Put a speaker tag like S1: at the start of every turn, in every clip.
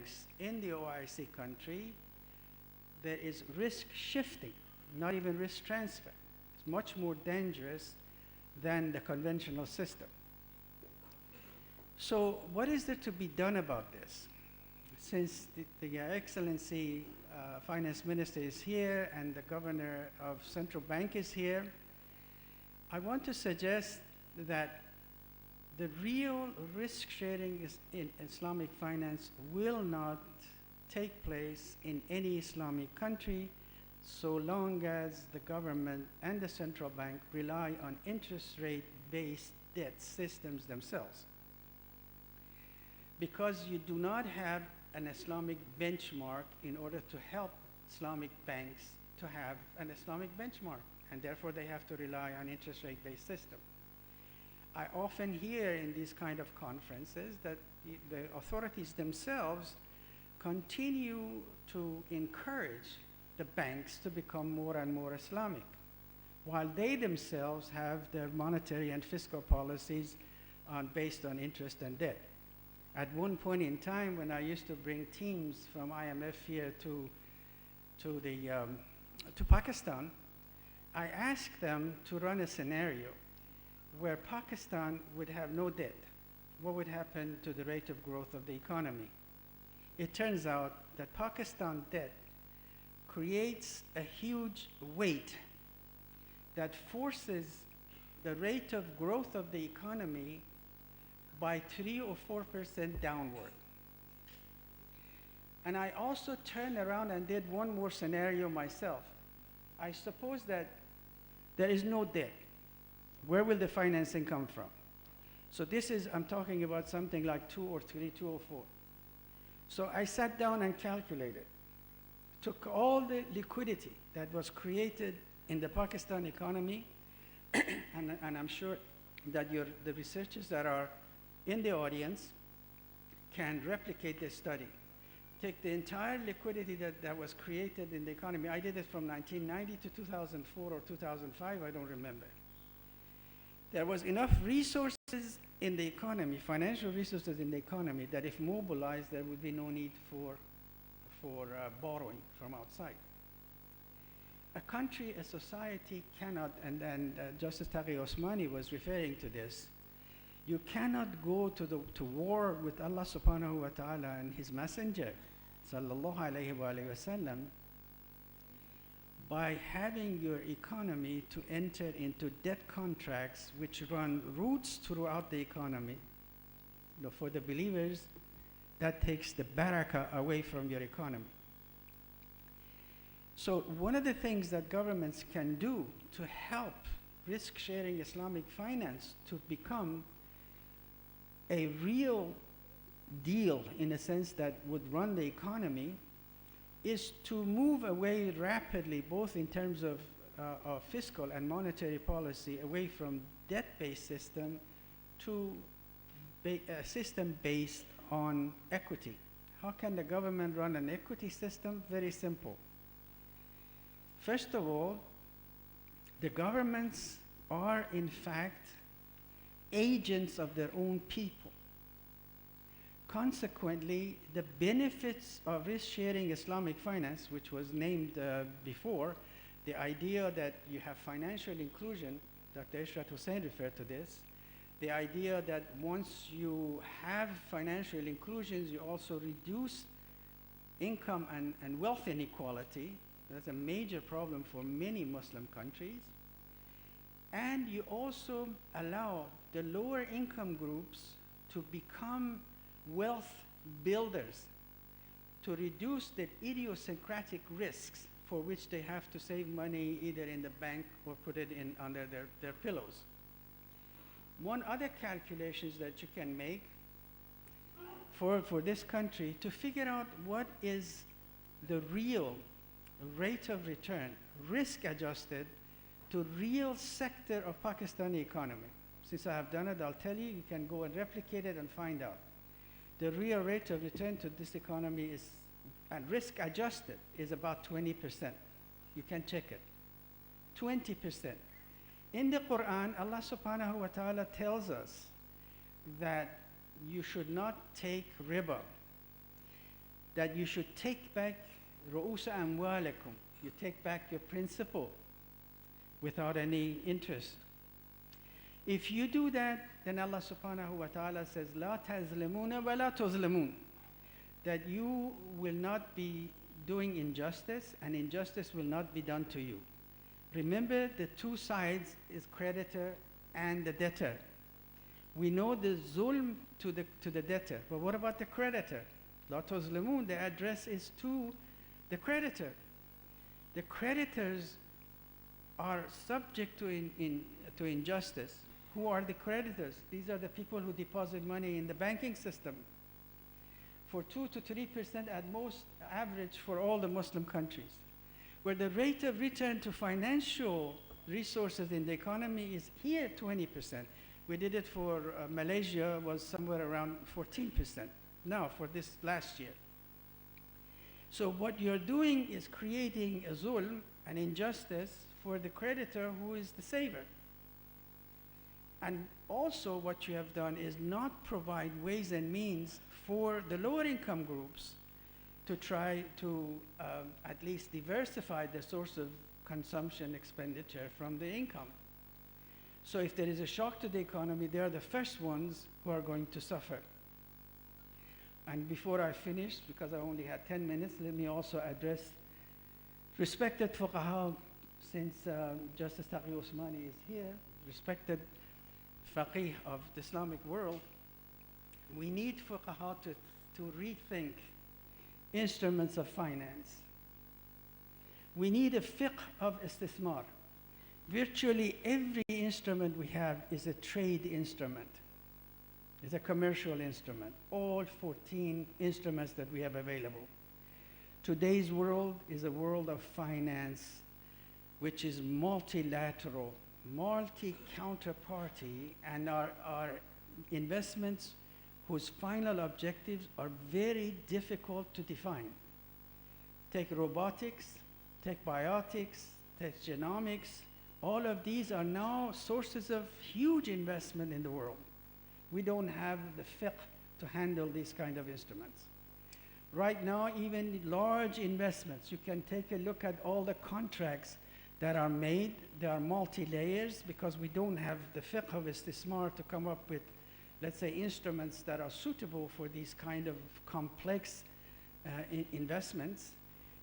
S1: banks in the OIC country, there is risk shifting, not even risk transfer. It's much more dangerous than the conventional system. So what is there to be done about this? Since the Excellency Finance Minister is here and the Governor of Central Bank is here, I want to suggest that the real risk sharing in Islamic finance will not take place in any Islamic country so long as the government and the central bank rely on interest rate-based debt systems themselves. Because you do not have an Islamic benchmark in order to help Islamic banks to have an Islamic benchmark, and therefore they have to rely on interest rate-based system. I often hear in these kind of conferences that the authorities themselves continue to encourage the banks to become more and more Islamic, while they themselves have their monetary and fiscal policies based on interest and debt. At one point in time, when I used to bring teams from IMF here to Pakistan, I asked them to run a scenario where Pakistan would have no debt. What would happen to the rate of growth of the economy? It turns out that Pakistan debt creates a huge weight that forces the rate of growth of the economy by 3 or 4% downward. And I also turned around and did one more scenario myself. I suppose that there is no debt. Where will the financing come from? So this is, I'm talking about something like 2 or 3, 2 or 4. So I sat down and calculated, took all the liquidity that was created in the Pakistan economy, and I'm sure that the researchers that are in the audience can replicate this study. Take the entire liquidity that was created in the economy. I did it from 1990 to 2004 or 2005, I don't remember. There was enough resources in the economy, financial resources in the economy, that if mobilized, there would be no need for borrowing from outside. A country, a society cannot, and Justice Taqi Osmani was referring to this, you cannot go to war with Allah subhanahu wa ta'ala and His Messenger, sallallahu alayhi wa sallam, by having your economy to enter into debt contracts which run roots throughout the economy. For the believers, that takes the barakah away from your economy. So one of the things that governments can do to help risk-sharing Islamic finance to become a real deal, in a sense that would run the economy, is to move away rapidly, both in terms of fiscal and monetary policy, away from debt-based system to a system based on equity. How can the government run an equity system? Very simple. First of all, the governments are in fact agents of their own people. Consequently, the benefits of risk-sharing Islamic finance, which was named before, the idea that you have financial inclusion, Dr. Ishrat Hussain referred to this, the idea that once you have financial inclusions, you also reduce income and wealth inequality. That's a major problem for many Muslim countries. And you also allow the lower income groups to become wealth builders, to reduce the idiosyncratic risks for which they have to save money either in the bank or put it in under their pillows. One other calculations that you can make for this country to figure out what is the real rate of return, risk adjusted, to real sector of Pakistani economy. Since I have done it, I'll tell you, you can go and replicate it and find out. The real rate of return to this economy is, and risk adjusted, is about 20%. You can check it. 20%. In the Quran, Allah subhanahu wa ta'ala tells us that you should not take riba. that you should take back رؤوس أموالكم. You take back your principal without any interest. If you do that, then Allah subhanahu wa ta'ala says, لا تظلمون ولا تظلمون, that you will not be doing injustice, and injustice will not be done to you. Remember, the two sides is creditor and the debtor. We know the zulm to the debtor, but what about the creditor? La tuzlimun, the address is to the creditor. The creditors are subject to injustice. Who are the creditors? These are the people who deposit money in the banking system. For 2 to 3% at most average for all the Muslim countries, where the rate of return to financial resources in the economy is here 20%. We did it for Malaysia, was somewhere around 14% now for this last year. So what you're doing is creating a zulm, an injustice for the creditor who is the saver. And also what you have done is not provide ways and means for the lower income groups to try to at least diversify the source of consumption expenditure from the income. So if there is a shock to the economy, they are the first ones who are going to suffer. And before I finish, because I only had 10 minutes, let me also address respected fuqaha, since Justice Taqi Usmani is here, respected faqih of the Islamic world. We need fuqaha to rethink instruments of finance. We need a fiqh of istismar. Virtually every instrument we have is a trade instrument. It's a commercial instrument. All 14 instruments that we have available. Today's world is a world of finance, which is multilateral, multi-counterparty, and our investments whose final objectives are very difficult to define. Take robotics, take biotics, take genomics. All of these are now sources of huge investment in the world. We don't have the fiqh to handle these kind of instruments. Right now, even large investments, you can take a look at all the contracts that are made. They are multi-layers because we don't have the fiqh of istismar to come up with, let's say, instruments that are suitable for these kind of complex investments.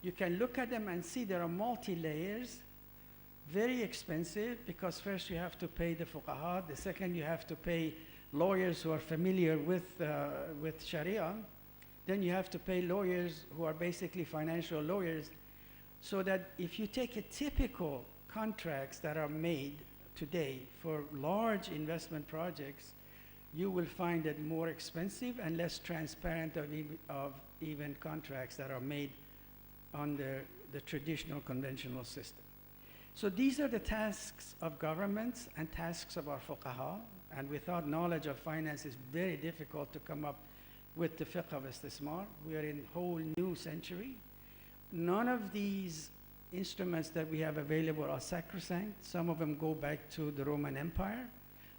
S1: You can look at them and see there are multi-layers, very expensive, because first you have to pay the fuqaha, the second you have to pay lawyers who are familiar with Sharia, then you have to pay lawyers who are basically financial lawyers, so that if you take a typical contracts that are made today for large investment projects, you will find it more expensive and less transparent of even contracts that are made under the traditional conventional system. So these are the tasks of governments and tasks of our fuqaha, and without knowledge of finance, it's very difficult to come up with the fiqh of istismar. We are in a whole new century. None of these instruments that we have available are sacrosanct. Some of them go back to the Roman Empire.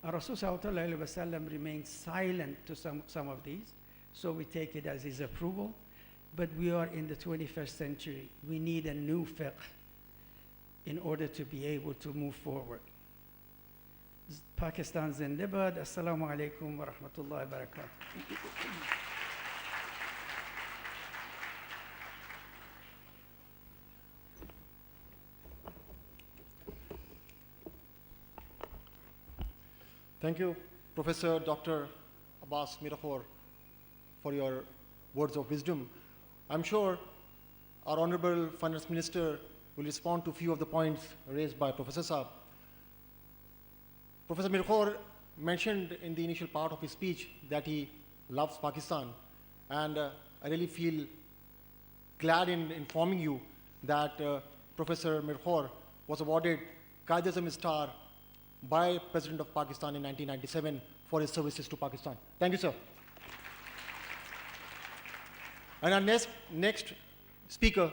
S1: Our Rasul sallallahu alaihi wasallam remained silent to some of these, so we take it as his approval. But we are in the 21st century. We need a new fiqh in order to be able to move forward. Pakistan Zindabad. Assalamu alaikum wa rahmatullahi wa barakatuh.
S2: Thank you, Professor Dr. Abbas Mirakhor, for your words of wisdom. I'm sure our Honorable Finance Minister will respond to a few of the points raised by Professor Saab. Professor Mirakhor mentioned in the initial part of his speech that he loves Pakistan, and I really feel glad in informing you that Professor Mirakhor was awarded Qaid-e-Azam Star by President of Pakistan in 1997 for his services to Pakistan. Thank you, sir. And our next speaker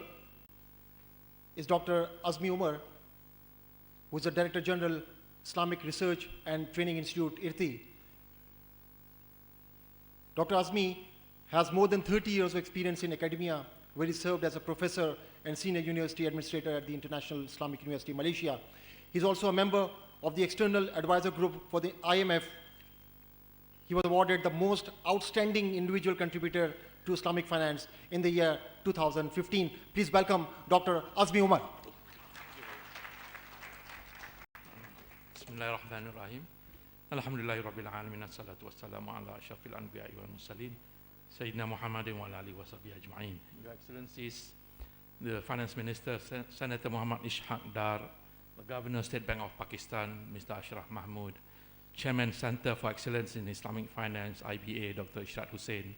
S2: is Dr. Azmi Umar, who is the Director General, Islamic Research and Training Institute, IRTI. Dr. Azmi has more than 30 years of experience in academia, where he served as a professor and senior university administrator at the International Islamic University, Malaysia. He's also a member of the External Advisor Group for the IMF. He was awarded the most outstanding individual contributor to Islamic finance in the year 2015. Please welcome Dr. Azmi Umar.
S3: Bismillahirrahmanirrahim. Alhamdulillahi Rabbil Alamin. Assalatu wassalamu ala ashrafil anbiya'i wal mursalin. Sayyidina Muhammadin wa ala alihi wa sahbihi ajma'in. Your Excellencies, the Finance Minister, Senator Muhammad Ishaq Dar, the Governor, State Bank of Pakistan, Mr. Ashraf Mahmood, Chairman, Center for Excellence in Islamic Finance, IBA, Dr. Ishrat Hussain,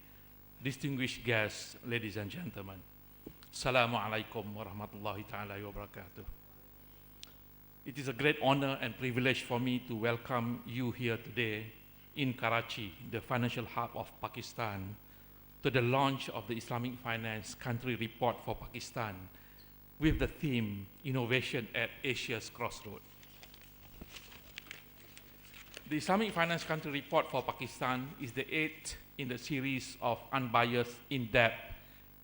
S3: distinguished guests, ladies and gentlemen. Assalamu alaikum wa rahmatullahi ta'ala wa barakatuh. It is a great honor and privilege for me to welcome you here today in Karachi, the financial hub of Pakistan, to the launch of the Islamic Finance Country Report for Pakistan with the theme, Innovation at Asia's Crossroad. The Islamic Finance Country Report for Pakistan is the 8th in the series of unbiased, in-depth,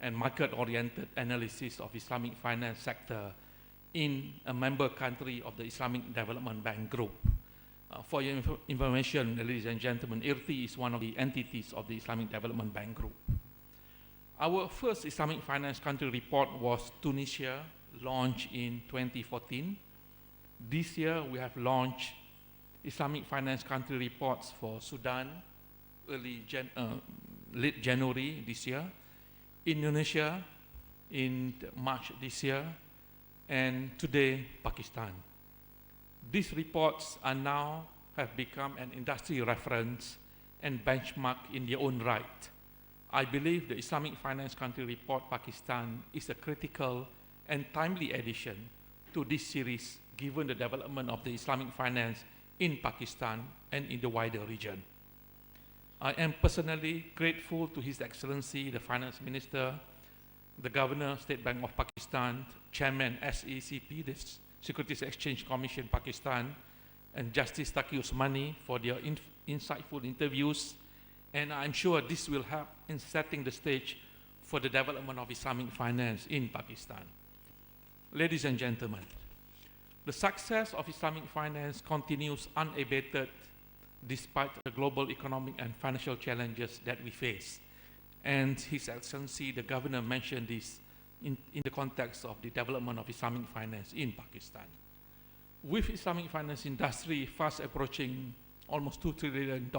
S3: and market-oriented analysis of Islamic finance sector in a member country of the Islamic Development Bank Group. For your information, ladies and gentlemen, IRTI is one of the entities of the Islamic Development Bank Group. Our first Islamic Finance Country Report was Tunisia, launched in 2014. This year, we have launched Islamic Finance Country Reports for Sudan, late January this year, Indonesia in March this year, and today, Pakistan. These reports are now have become an industry reference and benchmark in their own right. I believe the Islamic Finance Country Report Pakistan is a critical and timely addition to this series given the development of the Islamic finance in Pakistan and in the wider region. I am personally grateful to His Excellency, the Finance Minister, the Governor, State Bank of Pakistan, Chairman SECP, the Securities Exchange Commission Pakistan, and Justice Taqi Usmani for their insightful interviews, and I'm sure this will help in setting the stage for the development of Islamic finance in Pakistan. Ladies and gentlemen, the success of Islamic finance continues unabated despite the global economic and financial challenges that we face. And His Excellency, the Governor, mentioned this in the context of the development of Islamic finance in Pakistan. With Islamic finance industry fast approaching almost $2 trillion,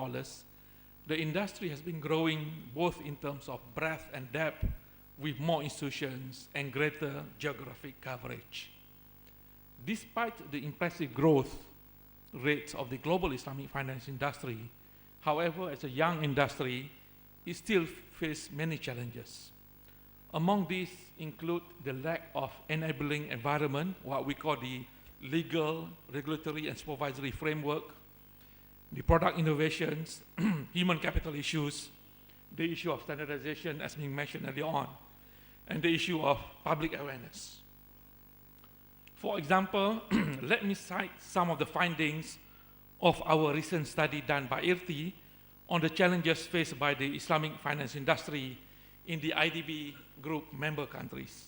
S3: the industry has been growing both in terms of breadth and depth with more institutions and greater geographic coverage. Despite the impressive growth rates of the global Islamic finance industry, however, as a young industry, it still faces many challenges. Among these include the lack of enabling environment, what we call the legal, regulatory, and supervisory framework, the product innovations, human capital issues, the issue of standardization as being mentioned earlier on, and the issue of public awareness. For example, let me cite some of the findings of our recent study done by IRTI on the challenges faced by the Islamic finance industry in the IDB group member countries.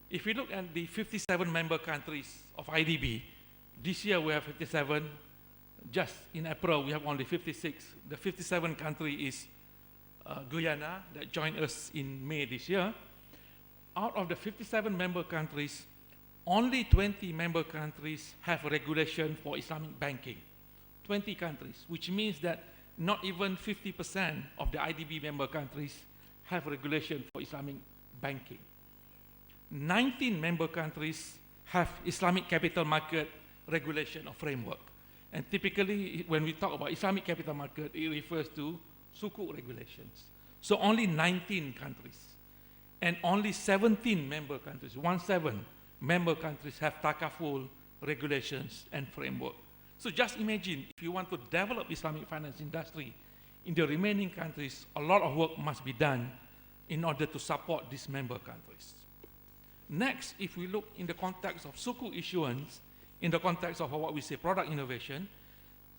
S3: If we look at the 57 member countries of IDB, this year we have 57, just in April we have only 56. The 57 country is Guyana that joined us in May this year. Out of the 57 member countries, only 20 member countries have regulation for Islamic banking. 20 countries, which means that not even 50% of the IDB member countries have regulation for Islamic banking. 19 member countries have Islamic capital market regulation or framework. And typically, when we talk about Islamic capital market, it refers to sukuk regulations. So only 19 countries. And only 17 member countries, 17 member countries have takaful regulations and framework. So just imagine, if you want to develop Islamic finance industry in the remaining countries, a lot of work must be done in order to support these member countries. Next, if we look in the context of sukuk issuance, in the context of what we say product innovation,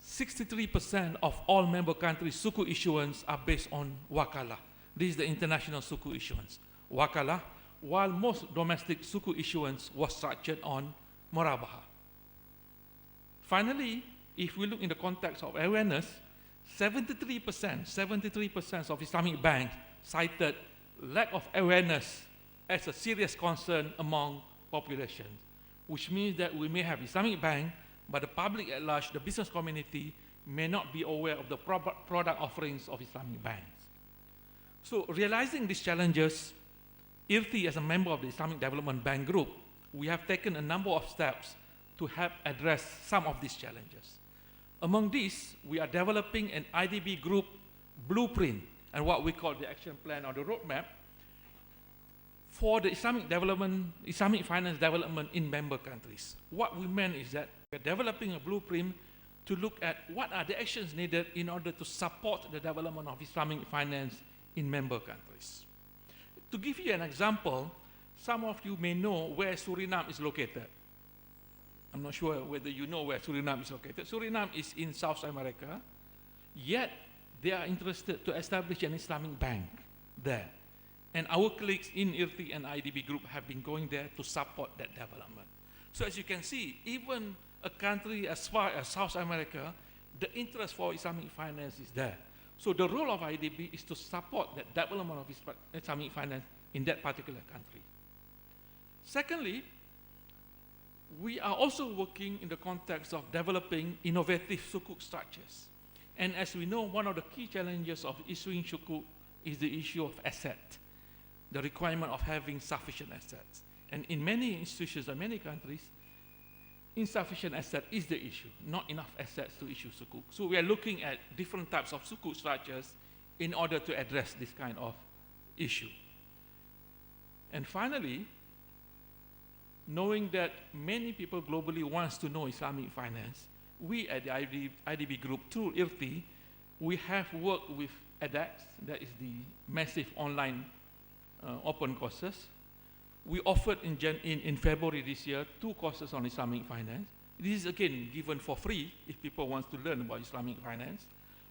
S3: 63% of all member countries' sukuk issuance are based on wakalah. This is the international suku issuance, wakalah, while most domestic suku issuance was structured on murabaha. Finally, if we look in the context of awareness, 73% of Islamic banks cited lack of awareness as a serious concern among population, which means that we may have Islamic bank, but the public at large, the business community, may not be aware of the product offerings of Islamic banks. So realizing these challenges, IRTI, as a member of the Islamic Development Bank Group, we have taken a number of steps to help address some of these challenges. Among these, we are developing an IDB group blueprint and what we call the action plan or the roadmap for the Islamic finance development in member countries. What we meant is that we are developing a blueprint to look at what are the actions needed in order to support the development of Islamic finance in member countries. To give you an example, some of you may know where Suriname is located. I'm not sure whether you know where Suriname is located. Suriname is in South America, yet they are interested to establish an Islamic bank there. And our colleagues in IRTI and IDB Group have been going there to support that development. So as you can see, even a country as far as South America, the interest for Islamic finance is there. So the role of IDB is to support the development of Islamic finance in that particular country. Secondly, we are also working in the context of developing innovative sukuk structures. And as we know, one of the key challenges of issuing sukuk is the issue of asset, the requirement of having sufficient assets. And in many institutions and many countries, insufficient asset is the issue, not enough assets to issue sukuk. So we are looking at different types of sukuk structures in order to address this kind of issue. And finally, knowing that many people globally wants to know Islamic finance, we at the IDB Group, through IRTI, we have worked with edX, that is the massive online open courses. We offered in February this year 2 courses on Islamic finance. This is again given for free if people want to learn about Islamic finance.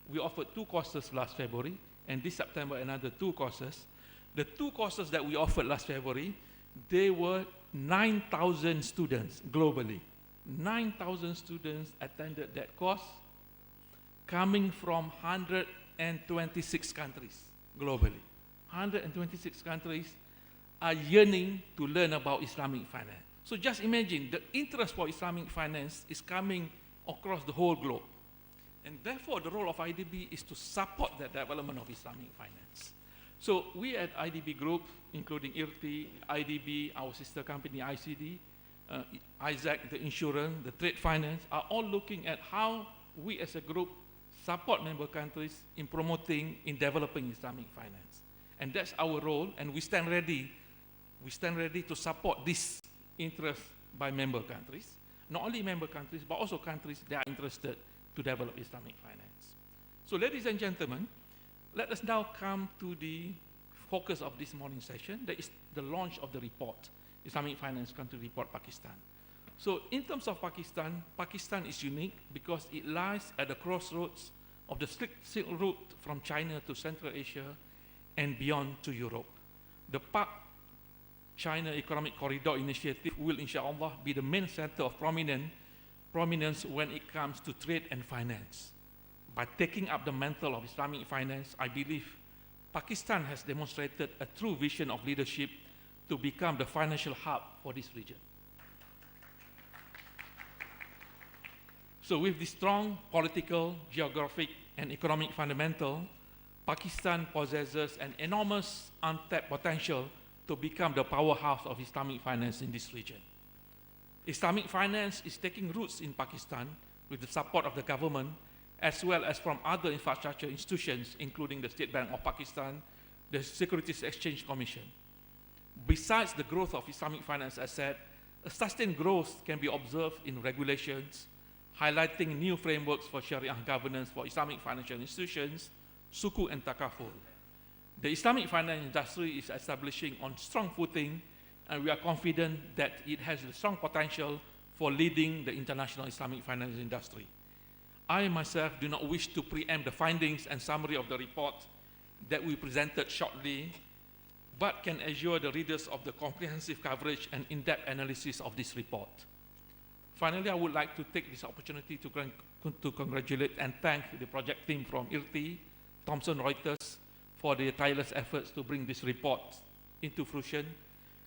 S3: We offered 2 courses last February, and this September another 2 courses. The 2 courses that we offered last February, they were 9,000 students globally. 9,000 students attended that course, coming from 126 countries globally. 126 countries are yearning to learn about Islamic finance. So just imagine, the interest for Islamic finance is coming across the whole globe. And therefore, the role of IDB is to support the development of Islamic finance. So we at IDB Group, including IRTI, IDB, our sister company ICD, ISAC, the insurance, the trade finance, are all looking at how we as a group support member countries in promoting, in developing Islamic finance. And that's our role, and we stand ready to support this interest by member countries. Not only member countries, but also countries that are interested to develop Islamic finance. So ladies and gentlemen, let us now come to the focus of this morning session, that is the launch of the report, Islamic Finance Country Report Pakistan. So in terms of Pakistan, Pakistan is unique because it lies at the crossroads of the Silk Route from China to Central Asia and beyond to Europe. The Pak-China Economic Corridor Initiative will, inshaAllah, be the main center of prominence when it comes to trade and finance. By taking up the mantle of Islamic finance, I believe Pakistan has demonstrated a true vision of leadership to become the financial hub for this region. So with the strong political, geographic, and economic fundamental, Pakistan possesses an enormous untapped potential to become the powerhouse of Islamic finance in this region. Islamic finance is taking roots in Pakistan with the support of the government, as well as from other infrastructure institutions, including the State Bank of Pakistan, the Securities Exchange Commission. Besides the growth of Islamic finance asset, a sustained growth can be observed in regulations, highlighting new frameworks for Sharia governance for Islamic financial institutions, sukuk and takaful. The Islamic finance industry is establishing on strong footing, and we are confident that it has a strong potential for leading the international Islamic finance industry. I myself do not wish to preempt the findings and summary of the report, that we presented shortly, but can assure the readers of the comprehensive coverage and in-depth analysis of this report. Finally, I would like to take this opportunity to congratulate and thank the project team from IRTI, Thomson Reuters, for their tireless efforts to bring this report into fruition.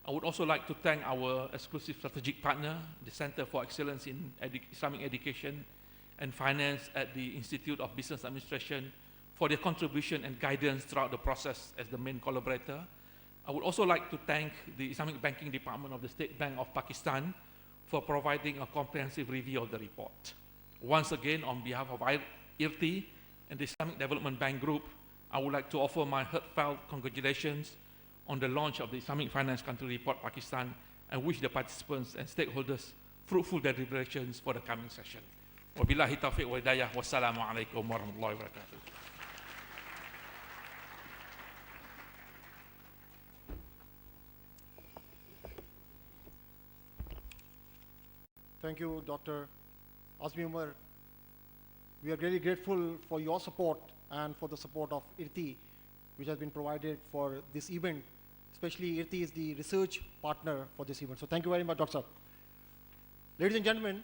S3: I would also like to thank our exclusive strategic partner, the Center for Excellence in Islamic Education and Finance at the Institute of Business Administration, for their contribution and guidance throughout the process as the main collaborator. I would also like to thank the Islamic Banking Department of the State Bank of Pakistan for providing a comprehensive review of the report. Once again, on behalf of IRTI and the Islamic Development Bank Group, I would like to offer my heartfelt congratulations on the launch of the Islamic Finance Country Report Pakistan, and wish the participants and stakeholders fruitful deliberations for the coming session. Wabillahi taufiq wa hidayah. Wassalamu alaikum warahmatullahi wabarakatuh.
S2: Thank you, Dr. Azmi Umar. We are really grateful for your support and for the support of IRTI, which has been provided for this event. Especially IRTI is the research partner for this event. So thank you very much, Dr. Saab. Ladies and gentlemen,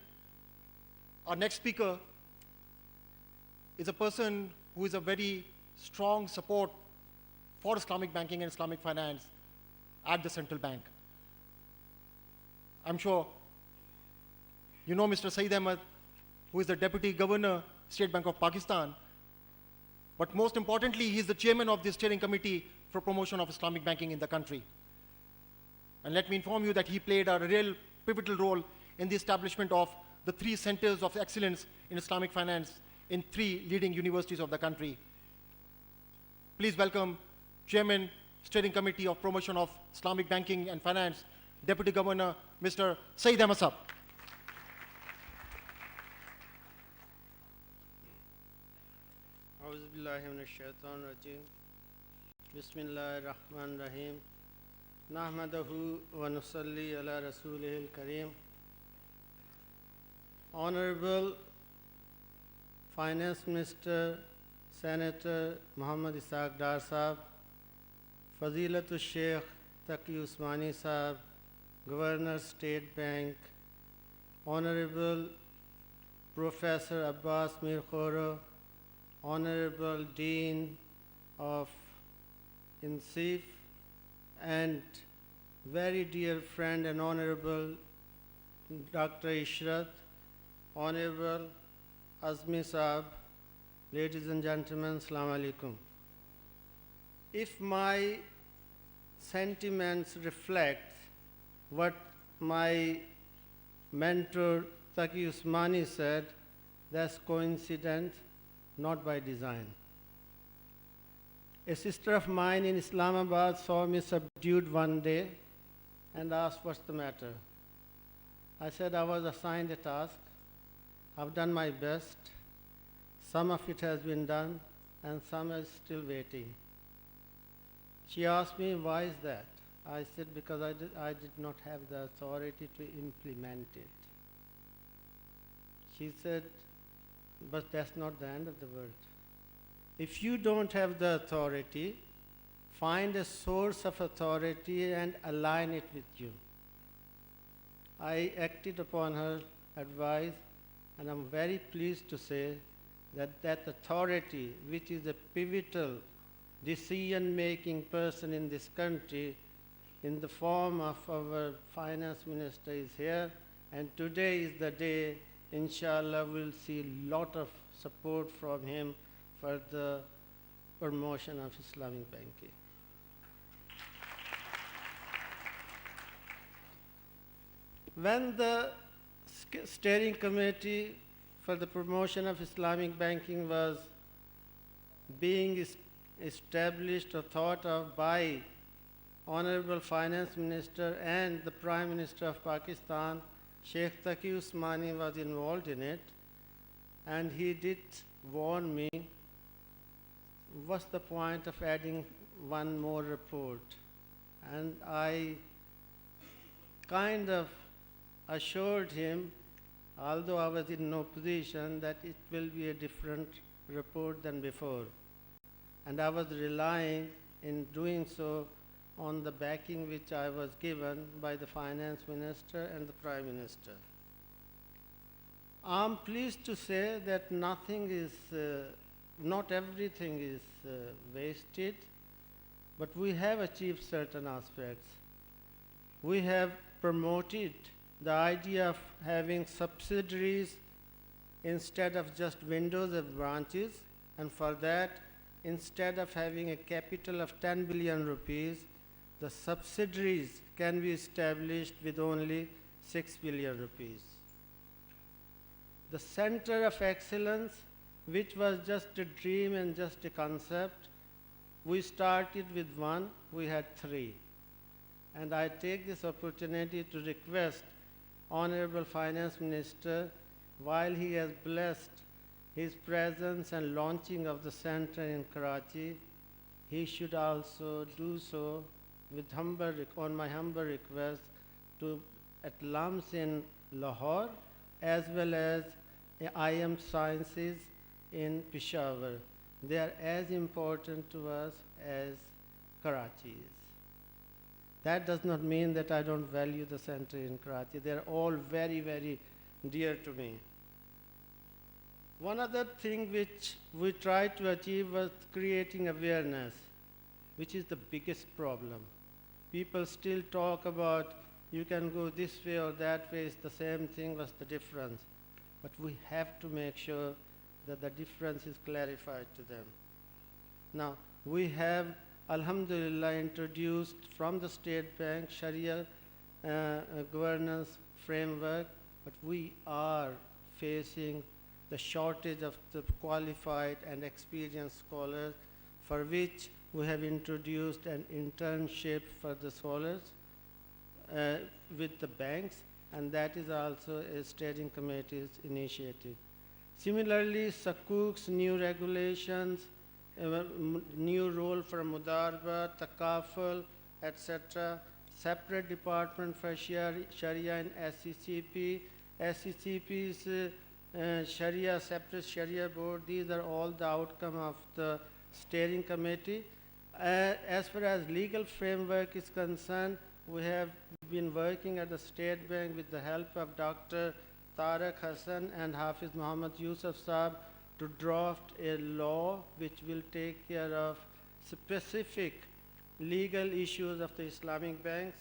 S2: our next speaker is a person who is a very strong support for Islamic banking and Islamic finance at the central bank. I'm sure you know Mr. Saeed Ahmed, who is the Deputy Governor, State Bank of Pakistan. But most importantly, he is the chairman of the Steering Committee for Promotion of Islamic Banking in the country. And let me inform you that he played a real pivotal role in the establishment of the 3 centers of excellence in Islamic finance in 3 leading universities of the country. Please welcome Chairman, Steering Committee of Promotion of Islamic Banking and Finance, Deputy Governor, Mr. Saeed Ahmed Saab.
S4: أعوذ بالله من الشيطان الرجيم بسم الله الرحمن الرحيم نحمده ونصلي على رسوله الكريم. Honorable Finance Minister, Senator Muhammad Ishaq Dar Saab, Fazilatul Sheikh Taqi Usmani Saab, Governor State Bank, Honorable Professor Abbas Mir Khoro, Honorable Dean of INSIF, and very dear friend and Honorable Dr. Ishrat, Honorable Azmi Saab, ladies and gentlemen, Assalamu alaikum. If my sentiments reflect what my mentor Taqi Usmani said, that's coincident, not by design. A sister of mine in Islamabad saw me subdued one day and asked, what's the matter? I said, I was assigned a task. I've done my best. Some of it has been done and some is still waiting. She asked me, why is that? I said, because I did not have the authority to implement it. She said, but that's not the end of the world. If you don't have the authority, find a source of authority and align it with you. I acted upon her advice, and I'm very pleased to say that that authority, which is a pivotal decision-making person in this country, in the form of our finance minister, is here, and today is the day, inshallah, we'll see a lot of support from him for the promotion of Islamic banking. When the steering committee for the promotion of Islamic banking was being established or thought of by Honorable Finance Minister and the Prime Minister of Pakistan, Sheikh Taqi Usmani was involved in it, and he did warn me, what's the point of adding one more report? And I kind of assured him, although I was in no position, that it will be a different report than before. and I was relying in doing so on the backing which I was given by the finance minister and the prime minister. I'm pleased to say that nothing is, not everything is wasted, but we have achieved certain aspects. We have promoted the idea of having subsidiaries instead of just windows of branches, and for that, instead of having a capital of 10 billion rupees, the subsidiaries can be established with only 6 billion rupees. The Center of Excellence, which was just a dream and just a concept, we started with one, we had three. And I take this opportunity to request Honorable Finance Minister, while he has blessed his presence and launching of the center in Karachi, he should also do so with on my humble request to at LUMS in Lahore, as well as IM Sciences in Peshawar. They are as important to us as Karachi is. That does not mean that I don't value the center in Karachi. They are all very, very dear to me. One other thing which we tried to achieve was creating awareness, which is the biggest problem. People still talk about you can go this way or that way, it's the same thing, what's the difference? But we have to make sure that the difference is clarified to them. Now, we have, alhamdulillah, introduced from the State Bank Sharia governance framework, but we are facing the shortage of the qualified and experienced scholars, for which we have introduced an internship for the scholars with the banks, and that is also a steering committee's initiative. Similarly, Sakuk's new regulations, new role for Mudarba, Takaful, etc., separate department for Sharia and SECP, SECP's Sharia, separate Sharia board, these are all the outcome of the steering committee. As far as legal framework is concerned, we have been working at the State Bank with the help of Dr. Tariq Hassan and Hafiz Muhammad Yusuf Saab to draft a law which will take care of specific legal issues of the Islamic banks,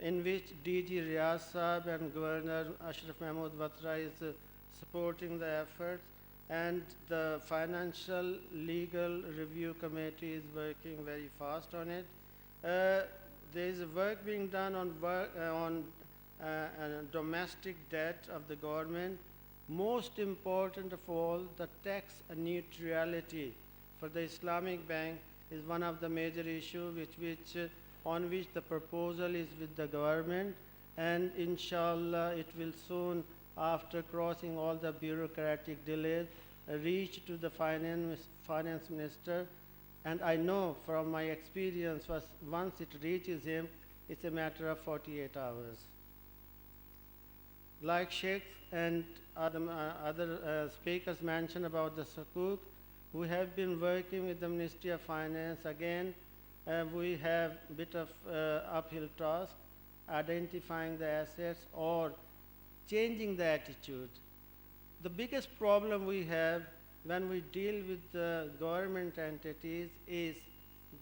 S4: in which DG Riyaz Saab and Governor Ashraf Mahmood Batra is supporting the efforts, and the Financial Legal Review Committee is working very fast on it. There is work being done on domestic debt of the government. Most important of all, the tax neutrality for the Islamic bank is one of the major issues on which the proposal is with the government, and inshallah it will soon, after crossing all the bureaucratic delays, reach to the finance minister. And I know from my experience, once it reaches him, it's a matter of 48 hours. Like Sheikh and other speakers mentioned about the Sukuk, we have been working with the Ministry of Finance. Again, we have a bit of uphill task, identifying the assets or changing the attitude. The biggest problem we have when we deal with the government entities is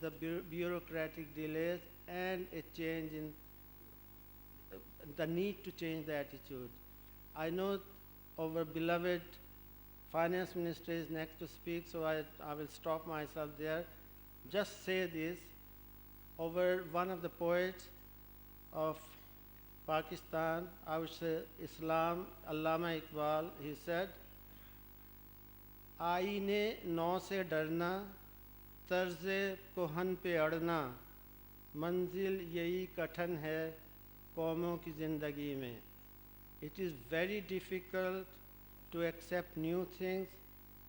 S4: the bureaucratic delays and a change in the need to change the attitude. I know our beloved finance minister is next to speak, so I will stop myself there. Just say this, over one of the poets of Pakistan, I would say Islam, Allama Iqbal, he said, आईने नौ से डरना, तर्ज़े Kohn पे अड़ना, मंजिल यही कठिन है कौमों की ज़िंदगी में. It is very difficult to accept new things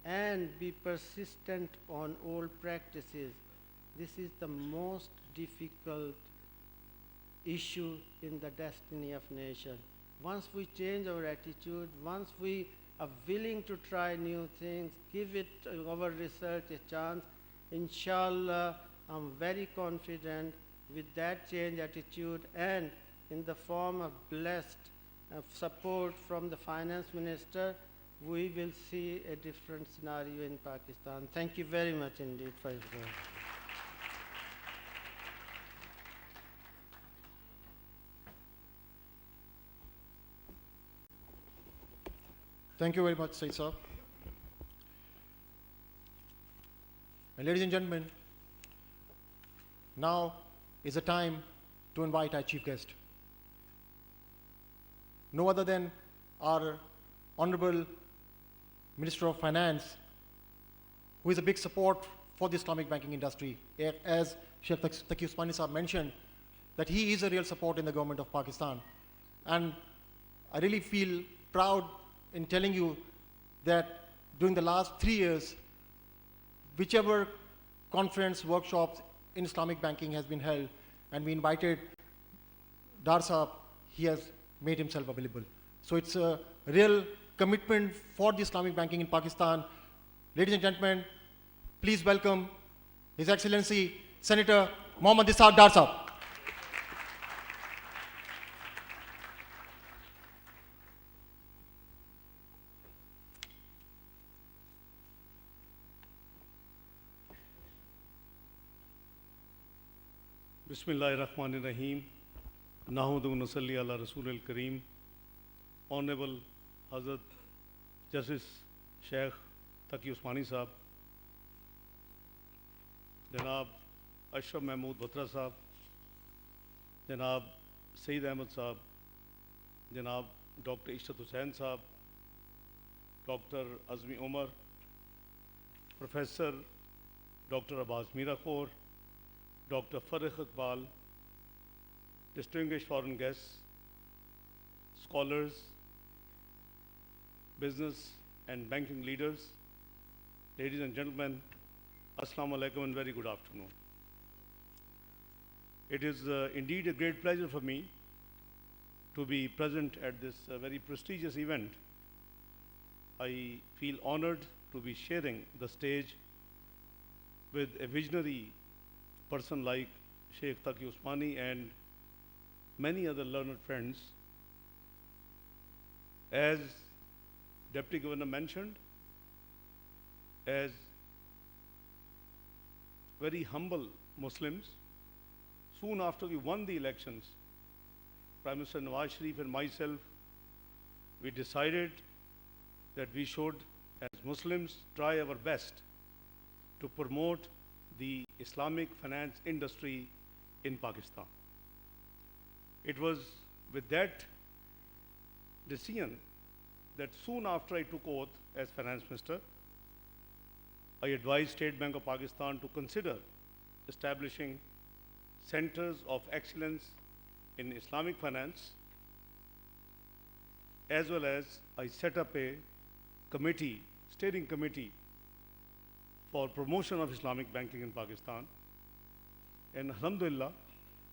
S4: and be persistent on old practices. This is the most difficult issue in the destiny of nation. Once we change our attitude, once we are willing to try new things, give it our research a chance, Inshallah, I'm very confident with that change attitude and in the form of blessed support from the finance minister, we will see a different scenario in Pakistan. Thank you very much indeed for your work.
S2: Thank you very much, Said Saab. And ladies and gentlemen, now is the time to invite our chief guest. No other than our Honorable Minister of Finance, who is a big support for the Islamic banking industry. As Sheikh Taqi Usmani Saab mentioned, that he is a real support in the government of Pakistan. And I really feel proud in telling you that during the last 3 years, whichever conference, workshops in Islamic banking has been held, and we invited Dar Saab, he has made himself available. So it's a real commitment for the Islamic banking in Pakistan. Ladies and gentlemen, please welcome His Excellency Senator Mohammad Ishaq Dar Saab.
S5: Bismillahirrahmanirrahim. Nahmadu wa nusalli ala Rasul al-Kareem. Honorable Hazrat Justice Sheikh Taqi Usmani Saab, Janab Ashraf Mahmood Batra Saab, Janab Saeed Ahmed Saab, Janab Dr. Ishrat Hussain Saab, Dr. Azmi Omar, Professor Dr. Abbas Mira Khor, Dr. Farih Iqbal, distinguished foreign guests, scholars, business and banking leaders, ladies and gentlemen, Assalamu alaikum and very good afternoon. It is indeed a great pleasure for me to be present at this very prestigious event. I feel honored to be sharing the stage with a visionary person like Sheikh Taqi Usmani and many other learned friends. As Deputy Governor mentioned, as very humble Muslims, soon after we won the elections, Prime Minister Nawaz Sharif and myself, we decided that we should, as Muslims, try our best to promote the Islamic finance industry in Pakistan. It was with that decision that soon after I took oath as Finance Minister, I advised State Bank of Pakistan to consider establishing centers of excellence in Islamic finance, as well as I set up a committee, steering committee for promotion of Islamic banking in Pakistan. And alhamdulillah,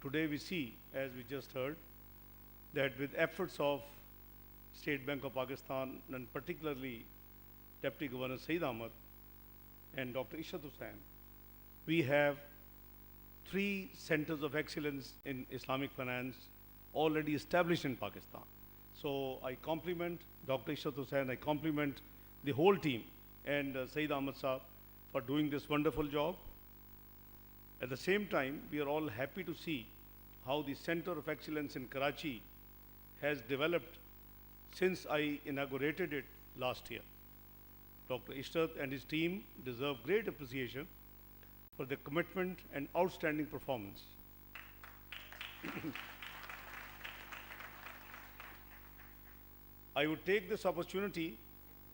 S5: today we see, as we just heard, that with efforts of State Bank of Pakistan and particularly Deputy Governor Saeed Ahmed and Dr. Ishrat Hussain, we have 3 centers of excellence in Islamic finance already established in Pakistan. So I compliment Dr. Ishrat Hussain, I compliment the whole team and Saeed Ahmed Saab for doing this wonderful job. At the same time, we are all happy to see how the Center of Excellence in Karachi has developed since I inaugurated it last year. Dr. Ishrat and his team deserve great appreciation for their commitment and outstanding performance. I would take this opportunity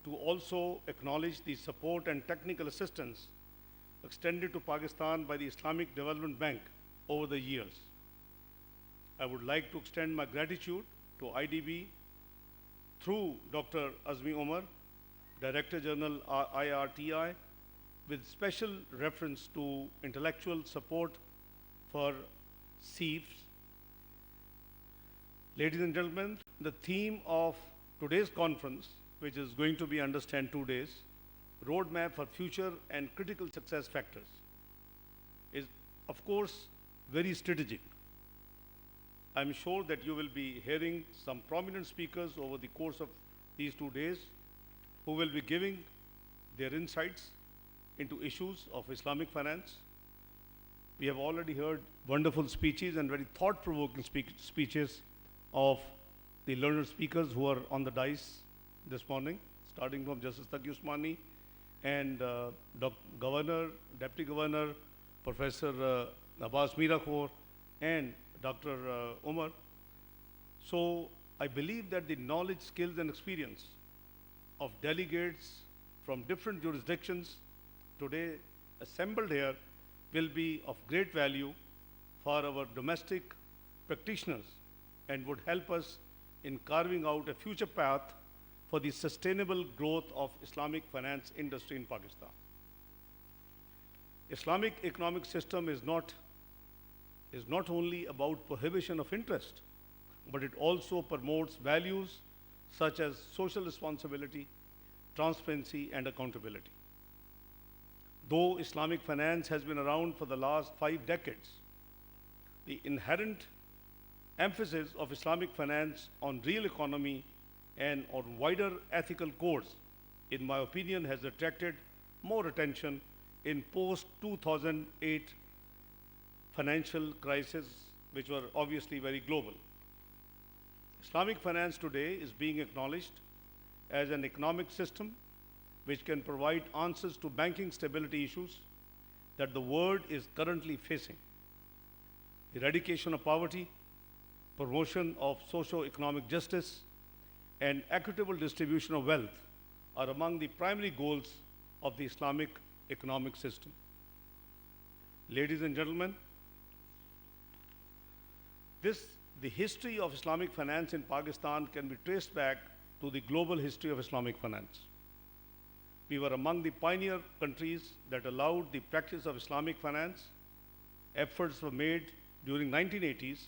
S5: to also acknowledge the support and technical assistance extended to Pakistan by the Islamic Development Bank over the years. I would like to extend my gratitude to IDB through Dr. Azmi Omar, Director General IRTI, with special reference to intellectual support for CEIFs. Ladies and gentlemen, the theme of today's conference, which is going to be understand 2 days, roadmap for future and critical success factors. is, of course, very strategic. I'm sure that you will be hearing some prominent speakers over the course of these 2 days who will be giving their insights into issues of Islamic finance. We have already heard wonderful speeches and very thought-provoking speeches of the learned speakers who are on the dais this morning, starting from Justice Taqi Usmani and Governor, Deputy Governor, Professor Abbas Mirakhor, and Dr. Umar. So I believe that the knowledge, skills, and experience of delegates from different jurisdictions today assembled here will be of great value for our domestic practitioners and would help us in carving out a future path for the sustainable growth of Islamic finance industry in Pakistan. Islamic economic system is not only about prohibition of interest, but it also promotes values such as social responsibility, transparency, and accountability. Though Islamic finance has been around for the last 5 decades, the inherent emphasis of Islamic finance on real economy and on wider ethical codes, in my opinion, has attracted more attention in post-2008 financial crisis, which were obviously very global. Islamic finance today is being acknowledged as an economic system which can provide answers to banking stability issues that the world is currently facing. Eradication of poverty, promotion of socio-economic justice, and equitable distribution of wealth are among the primary goals of the Islamic economic system. Ladies and gentlemen, the history of Islamic finance in Pakistan can be traced back to the global history of Islamic finance. We were among the pioneer countries that allowed the practice of Islamic finance. Efforts were made during 1980s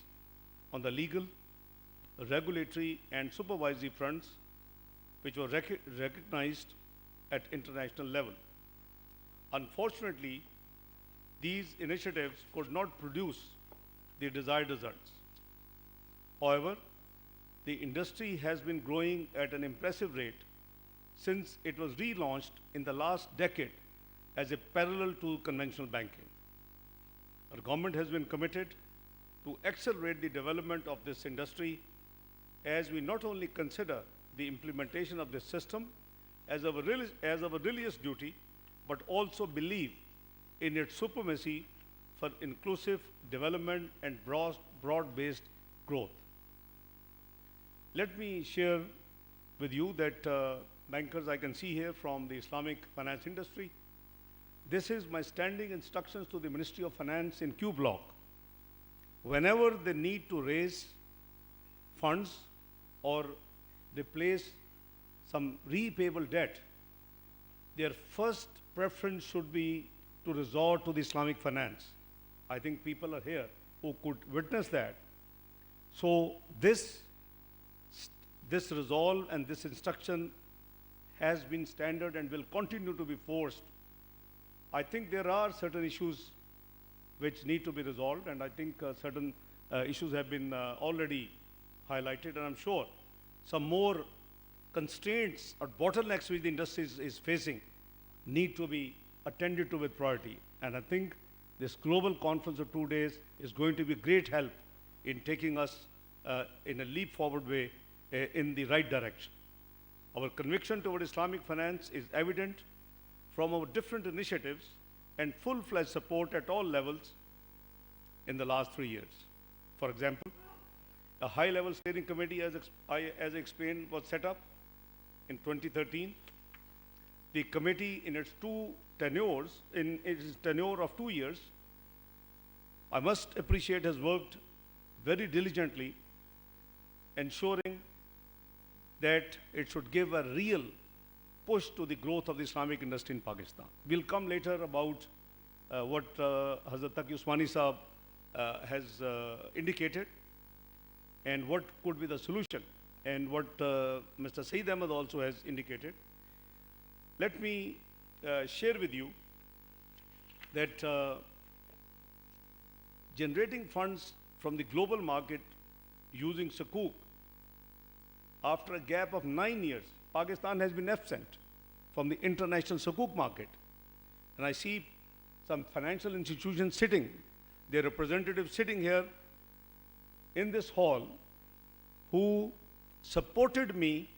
S5: on the legal, regulatory, and supervisory fronts, which were recognized at international level. Unfortunately, these initiatives could not produce the desired results. However, the industry has been growing at an impressive rate since it was relaunched in the last decade as a parallel to conventional banking. Our government has been committed to accelerate the development of this industry as we not only consider the implementation of this system as our religious duty, but also believe in its supremacy for inclusive development and broad-based growth. Let me share with you that bankers I can see here from the Islamic finance industry. This is my standing instructions to the Ministry of Finance in Q Block. Whenever they need to raise funds or replace some repayable debt, their first preference should be to resort to the Islamic finance. I think people are here who could witness that. So this resolve and this instruction has been standard and will continue to be forced. I think there are certain issues which need to be resolved, and I think certain issues have been already highlighted, and I'm sure some more constraints or bottlenecks which the industry is facing need to be attended to with priority. And I think this global conference of 2 days is going to be great help in taking us in a leap forward way in the right direction. Our conviction toward Islamic finance is evident from our different initiatives and full-fledged support at all levels in the last 3 years. For example, a high-level steering committee, as I explained, was set up in 2013. The committee, in its tenure of 2 years, I must appreciate, has worked very diligently, ensuring that it should give a real push to the growth of the Islamic industry in Pakistan. We'll come later about what Hazrat Taqi Usmani Sahab has indicated and what could be the solution, and what Mr. Saeed Ahmed also has indicated. Let me share with you that generating funds from the global market using Sukuk. After a gap of 9 years, Pakistan has been absent from the international Sukuk market. And I see some financial institutions sitting, their representatives sitting here in this hall, who supported me,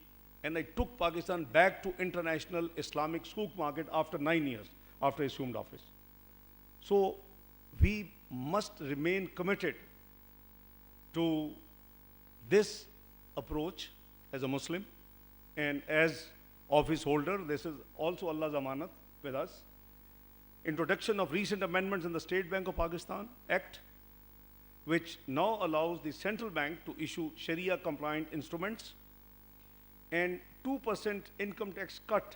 S5: and I took Pakistan back to international Islamic Sukuk market after 9 years, after I assumed office. So we must remain committed to this approach as a Muslim, and as office holder, this is also Allah's amanat with us. Introduction of recent amendments in the State Bank of Pakistan Act, which now allows the central bank to issue Sharia compliant instruments, and 2% income tax cut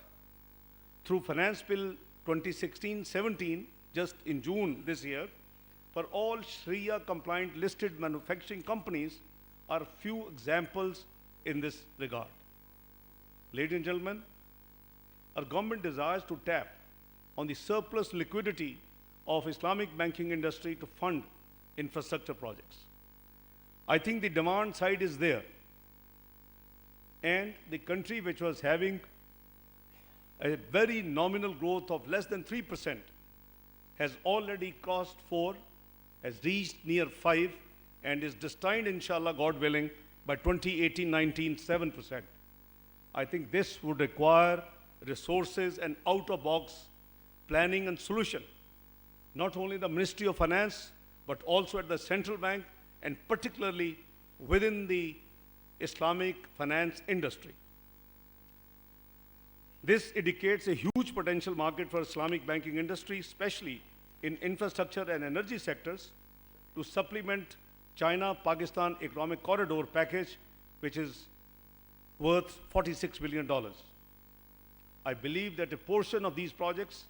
S5: through Finance Bill 2016-17, just in June this year, for all Sharia compliant listed manufacturing companies are few examples in this regard. Ladies and gentlemen, our government desires to tap on the surplus liquidity of Islamic banking industry to fund infrastructure projects. I think the demand side is there, and the country which was having a very nominal growth of less than 3% has already crossed 4, has reached near 5, and is destined, inshallah, God willing, by 2018-19, 7%. I think this would require resources and out-of-box planning and solution, not only the Ministry of Finance, but also at the central bank, and particularly within the Islamic finance industry. This indicates a huge potential market for Islamic banking industry, especially in infrastructure and energy sectors, to supplement China-Pakistan economic corridor package, which is worth $46 billion. I believe that a portion of these projects,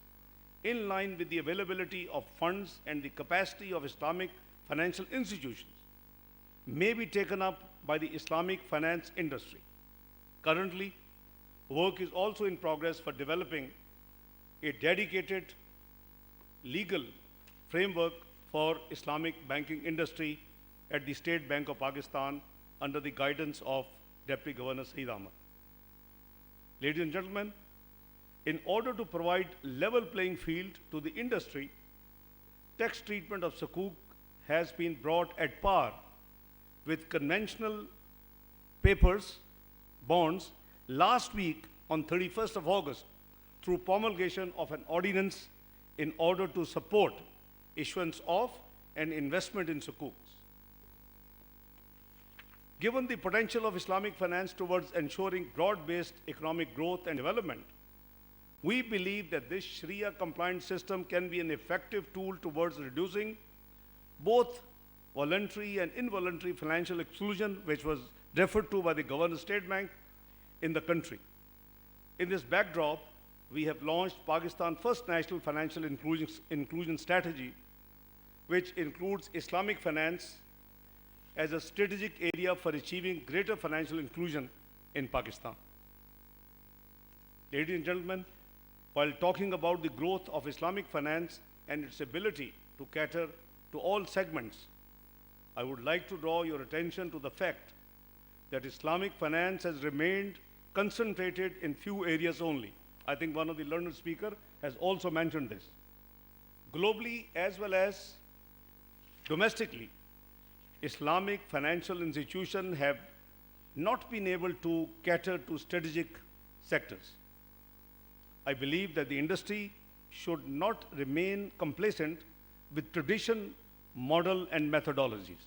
S5: in line with the availability of funds and the capacity of Islamic financial institutions, may be taken up by the Islamic finance industry. Currently, work is also in progress for developing a dedicated legal framework for Islamic banking industry at the State Bank of Pakistan under the guidance of Deputy Governor Saeed Ahmad. Ladies and gentlemen, in order to provide level playing field to the industry, tax treatment of Sukuk has been brought at par with conventional papers, bonds, last week on 31st of August through promulgation of an ordinance in order to support issuance of and investment in Sukuks. Given the potential of Islamic finance towards ensuring broad-based economic growth and development, we believe that this Sharia compliant system can be an effective tool towards reducing both voluntary and involuntary financial exclusion, which was referred to by the Governor State Bank in the country. In this backdrop, we have launched Pakistan's first national financial inclusion strategy, which includes Islamic finance as a strategic area for achieving greater financial inclusion in Pakistan. Ladies and gentlemen, while talking about the growth of Islamic finance and its ability to cater to all segments, I would like to draw your attention to the fact that Islamic finance has remained concentrated in few areas only. I think one of the learned speakers has also mentioned this. Globally as well as domestically, Islamic financial institutions have not been able to cater to strategic sectors. I believe that the industry should not remain complacent with tradition, model, and methodologies.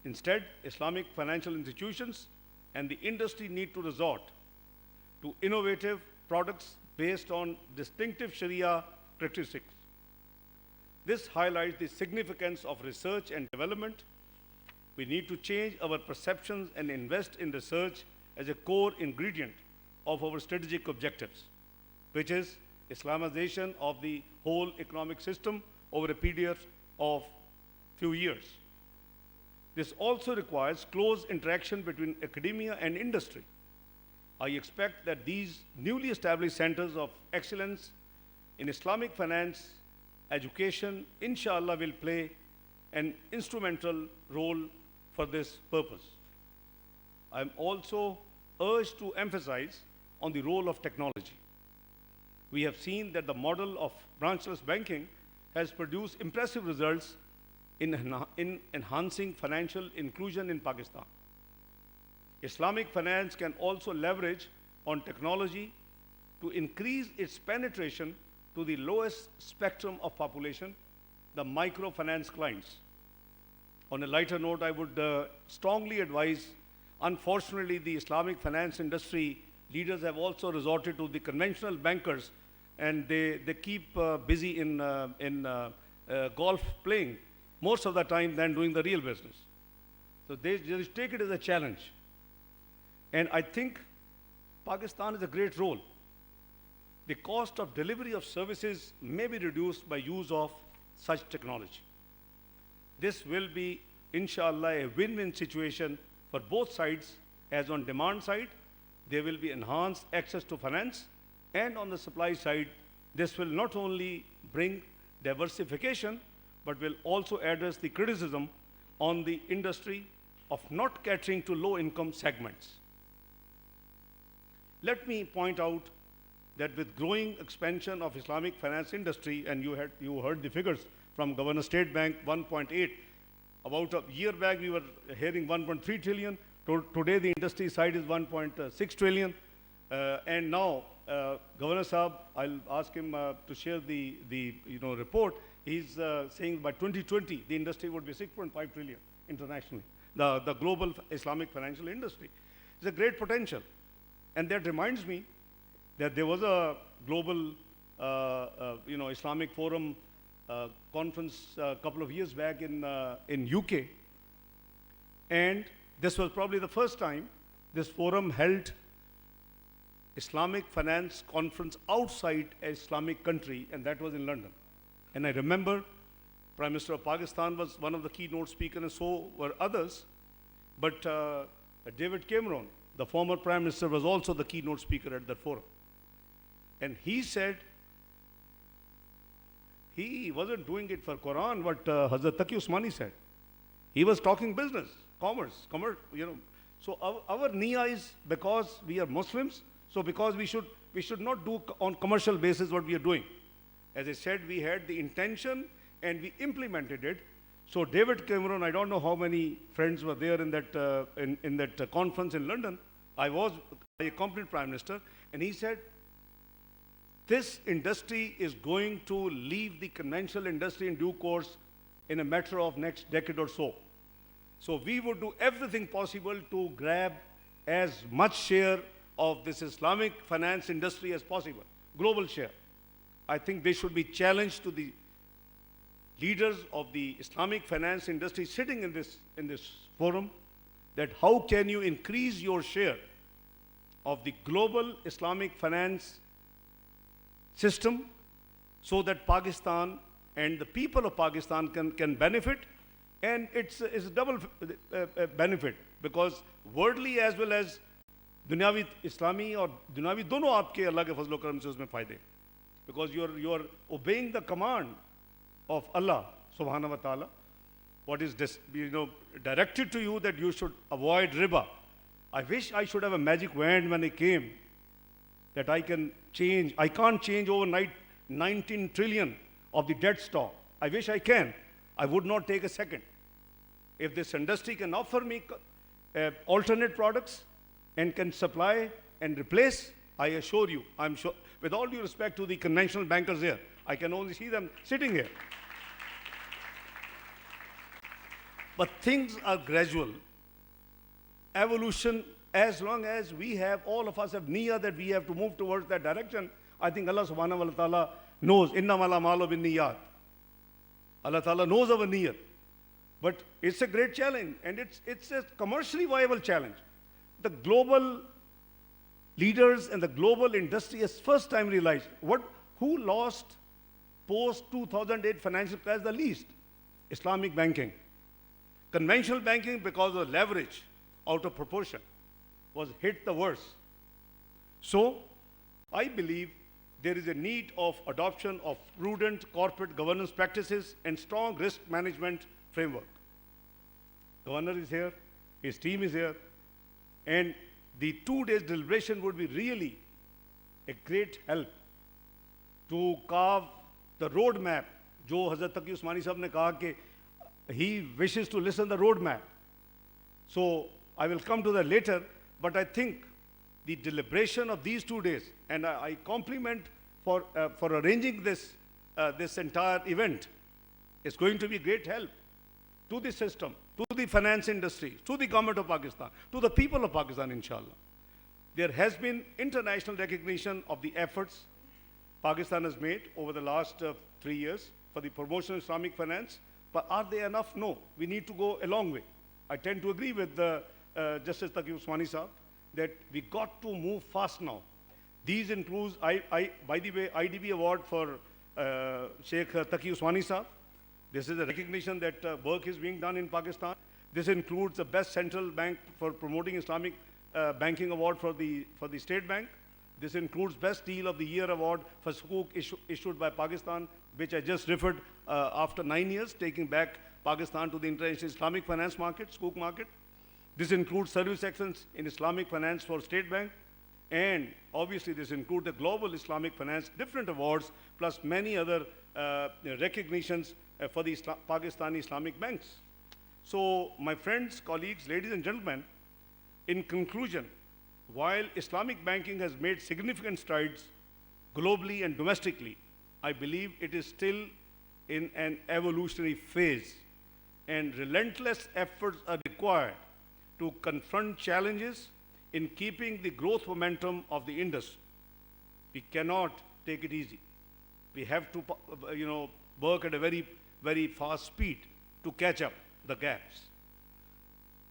S5: Instead, Islamic financial institutions and the industry need to resort to innovative products based on distinctive Sharia characteristics. This highlights the significance of research and development. We need to change our perceptions and invest in research as a core ingredient of our strategic objectives, which is Islamization of the whole economic system over a period of few years. This also requires close interaction between academia and industry. I expect that these newly established centers of excellence in Islamic finance education, inshallah, will play an instrumental role for this purpose. I am also urged to emphasize on the role of technology. We have seen that the model of branchless banking has produced impressive results in enhancing financial inclusion in Pakistan. Islamic finance can also leverage on technology to increase its penetration to the lowest spectrum of population, the microfinance clients. On a lighter note, I would strongly advise, unfortunately, the Islamic finance industry leaders have also resorted to the conventional bankers, and they keep busy in golf playing most of the time than doing the real business. So they just take it as a challenge. And I think Pakistan is a great role. The cost of delivery of services may be reduced by use of such technology. This will be, inshallah, a win-win situation for both sides, as on demand side, there will be enhanced access to finance, and on the supply side, this will not only bring diversification, but will also address the criticism on the industry of not catering to low-income segments. Let me point out that with growing expansion of Islamic finance industry, and you heard the figures from Governor State Bank, 1.8. About a year back, we were hearing 1.3 trillion. Today, the industry side is 1.6 trillion. And now, Governor Saab, I'll ask him to share the report. He's saying by 2020, the industry would be 6.5 trillion internationally, the global Islamic financial industry. It's a great potential. And that reminds me that there was a global Islamic Forum conference a couple of years back in UK. And this was probably the first time this forum held Islamic finance conference outside an Islamic country, and that was in London. And I remember Prime Minister of Pakistan was one of the keynote speakers, and so were others. But David Cameron, the former Prime Minister, was also the keynote speaker at that forum. And he said he wasn't doing it for Quran, what Hazrat Taqi Usmani said. He was talking business, commerce, So our niyyah is because we are Muslims, so because we should not do on commercial basis what we are doing. As I said, we had the intention and we implemented it. So David Cameron, I don't know how many friends were there in that conference in London. I accompanied Prime Minister, and he said, this industry is going to leave the conventional industry in due course in a matter of next decade or so. So we would do everything possible to grab as much share of this Islamic finance industry as possible, global share. I think they should be challenged to the leaders of the Islamic finance industry sitting in this forum, that how can you increase your share of the global Islamic finance system so that Pakistan and the people of Pakistan can benefit. And it's a double benefit, because worldly as well as dunyavi, Islami or dunyavi, dono aapke Allah ke fazl o karam se usme fayde. Because you're obeying the command of Allah subhanahu wa ta'ala, what is directed to you, that you should avoid riba. I wish I should have a magic wand when I came, that I can change. I can't change overnight 19 trillion of the debt stock. I wish I can. I would not take a second. If this industry can offer me alternate products and can supply and replace, I assure you, I'm sure, with all due respect to the conventional bankers here, I can only see them sitting here. But things are gradual. Evolution, as long as we have, all of us have niyyah that we have to move towards that direction, I think Allah subhanahu wa ta'ala knows, innamal a'malu bin niyyat. Allah ta'ala knows our niyyat. But it's a great challenge, and it's a commercially viable challenge. The global leaders and the global industry has first time realized who lost post-2008 financial crisis the least? Islamic banking. Conventional banking, because of leverage out of proportion, was hit the worst. So I believe there is a need of adoption of prudent corporate governance practices and strong risk management framework. Governor is here, his team is here, and the 2 days deliberation would be really a great help to carve the roadmap. जो हज़रत तकी उस्मानी साहब ने कहा कि he wishes to listen the roadmap. So I will come to that later, but I think the deliberation of these 2 days, and I compliment for arranging this entire event, is going to be great help to the system, to the finance industry, to the government of Pakistan, to the people of Pakistan, inshallah. There has been international recognition of the efforts Pakistan has made over the last 3 years for the promotion of Islamic finance, but are they enough? No, we need to go a long way. I tend to agree with Justice Taqi Usmani Saab that we got to move fast now. These include, by the way, IDB award for Sheikh Taqi Usmani Saab. This is a recognition that work is being done in Pakistan. This includes the best central bank for promoting Islamic banking award for the State Bank. This includes Best Deal of the Year award for Sukuk issued by Pakistan, which I just referred after 9 years, taking back Pakistan to the international Islamic finance market, Sukuk market. This includes Service Excellence in Islamic Finance for State Bank. And obviously this includes the Global Islamic Finance, different awards, plus many other recognitions for the Pakistani Islamic banks. So my friends, colleagues, ladies and gentlemen, in conclusion, while Islamic banking has made significant strides globally and domestically, I believe it is still in an evolutionary phase, and relentless efforts are required to confront challenges in keeping the growth momentum of the industry. We cannot take it easy. We have to, work at a very, very fast speed to catch up the gaps.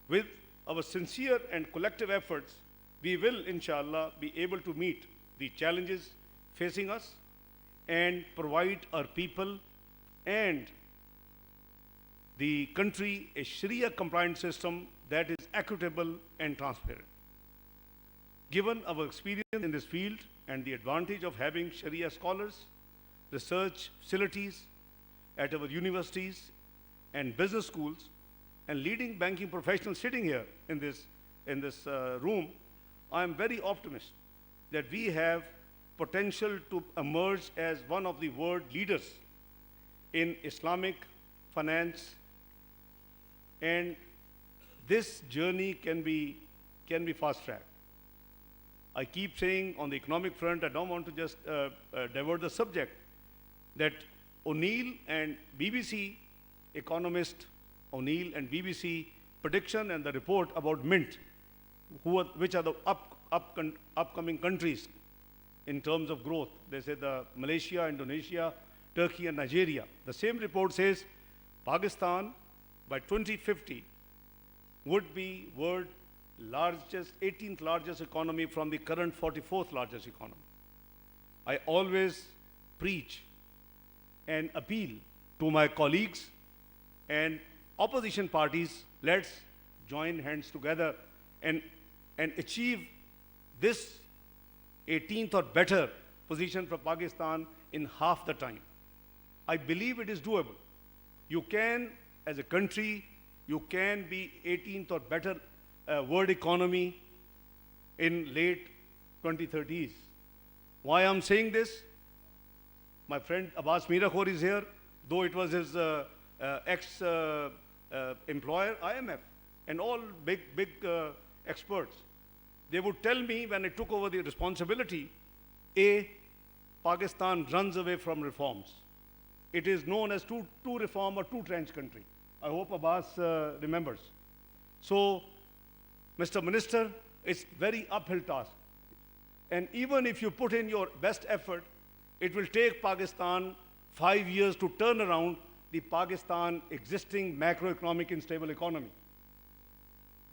S5: With our sincere and collective efforts, we will, inshallah, be able to meet the challenges facing us and provide our people and the country a Sharia-compliant system that is equitable and transparent. Given our experience in this field and the advantage of having Sharia scholars, research facilities at our universities and business schools, and leading banking professionals sitting here in this room, I am very optimistic that we have potential to emerge as one of the world leaders in Islamic finance, and this journey can be fast-tracked. I keep saying on the economic front, I don't want to just divert the subject, that O'Neill and BBC economist, O'Neill and BBC prediction and the report about Mint, which are the upcoming countries in terms of growth. They say the Malaysia, Indonesia, Turkey and Nigeria. The same report says Pakistan by 2050 would be world largest, 18th largest economy from the current 44th largest economy. I always preach and appeal to my colleagues and opposition parties, let's join hands together and achieve this 18th or better position for Pakistan in half the time. I believe it is doable. You can, as a country, you can be 18th or better world economy in late 2030s. Why I'm saying this? My friend Abbas Mirakhor is here, though it was his ex-employer, IMF, and all big experts. They would tell me when I took over the responsibility, Pakistan runs away from reforms. It is known as two reform or two trench country. I hope Abbas remembers. So, Mr. Minister, it's very uphill task. And even if you put in your best effort, it will take Pakistan 5 years to turn around the Pakistan existing macroeconomic unstable economy.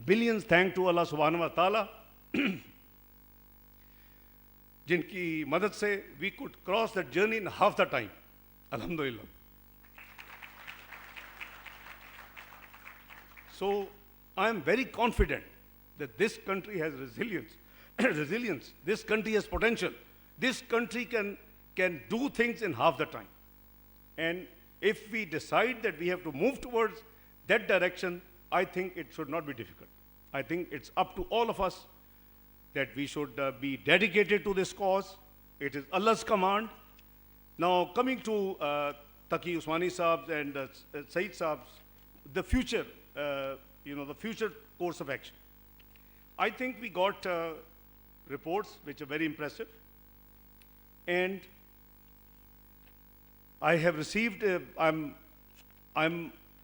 S5: Billions thank to Allah subhanahu wa ta'ala, जिनकी मदद से we could cross that journey in half the time. Alhamdulillah. So I am very confident that this country has resilience. This country has potential. This country can do things in half the time. And if we decide that we have to move towards that direction, I think it should not be difficult. I think it's up to all of us that we should be dedicated to this cause. It is Allah's command. Now, coming to Taqi Usmani Saab's and Saeed Saab's, the future, the future course of action. I think we got reports which are very impressive. And I have received, I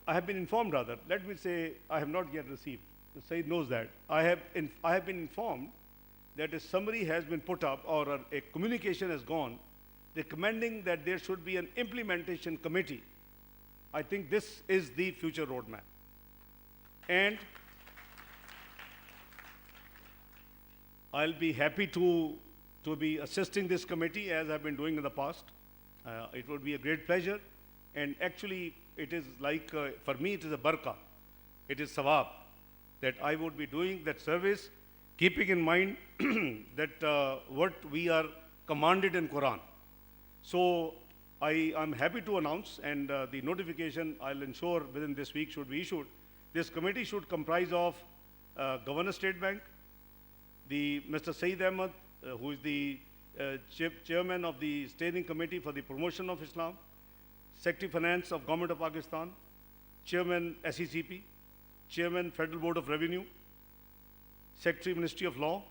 S5: have been informed rather, let me say I have not yet received. Saeed knows that. I have been informed that a summary has been put up or a communication has gone recommending that there should be an implementation committee. I think this is the future roadmap. And I'll be happy to be assisting this committee as I've been doing in the past. It would be a great pleasure. And actually, it is like, for me, it is a barakah. It is sawab that I would be doing that service, keeping in mind that what we are commanded in Quran. So I am happy to announce, and the notification I'll ensure within this week should be issued. This committee should comprise of Governor State Bank, Mr. Saeed Ahmed, who is the chairman of the Steering Committee for the Promotion of Islam, Secretary Finance of Government of Pakistan, Chairman SECP, Chairman Federal Board of Revenue, Secretary Ministry of Law.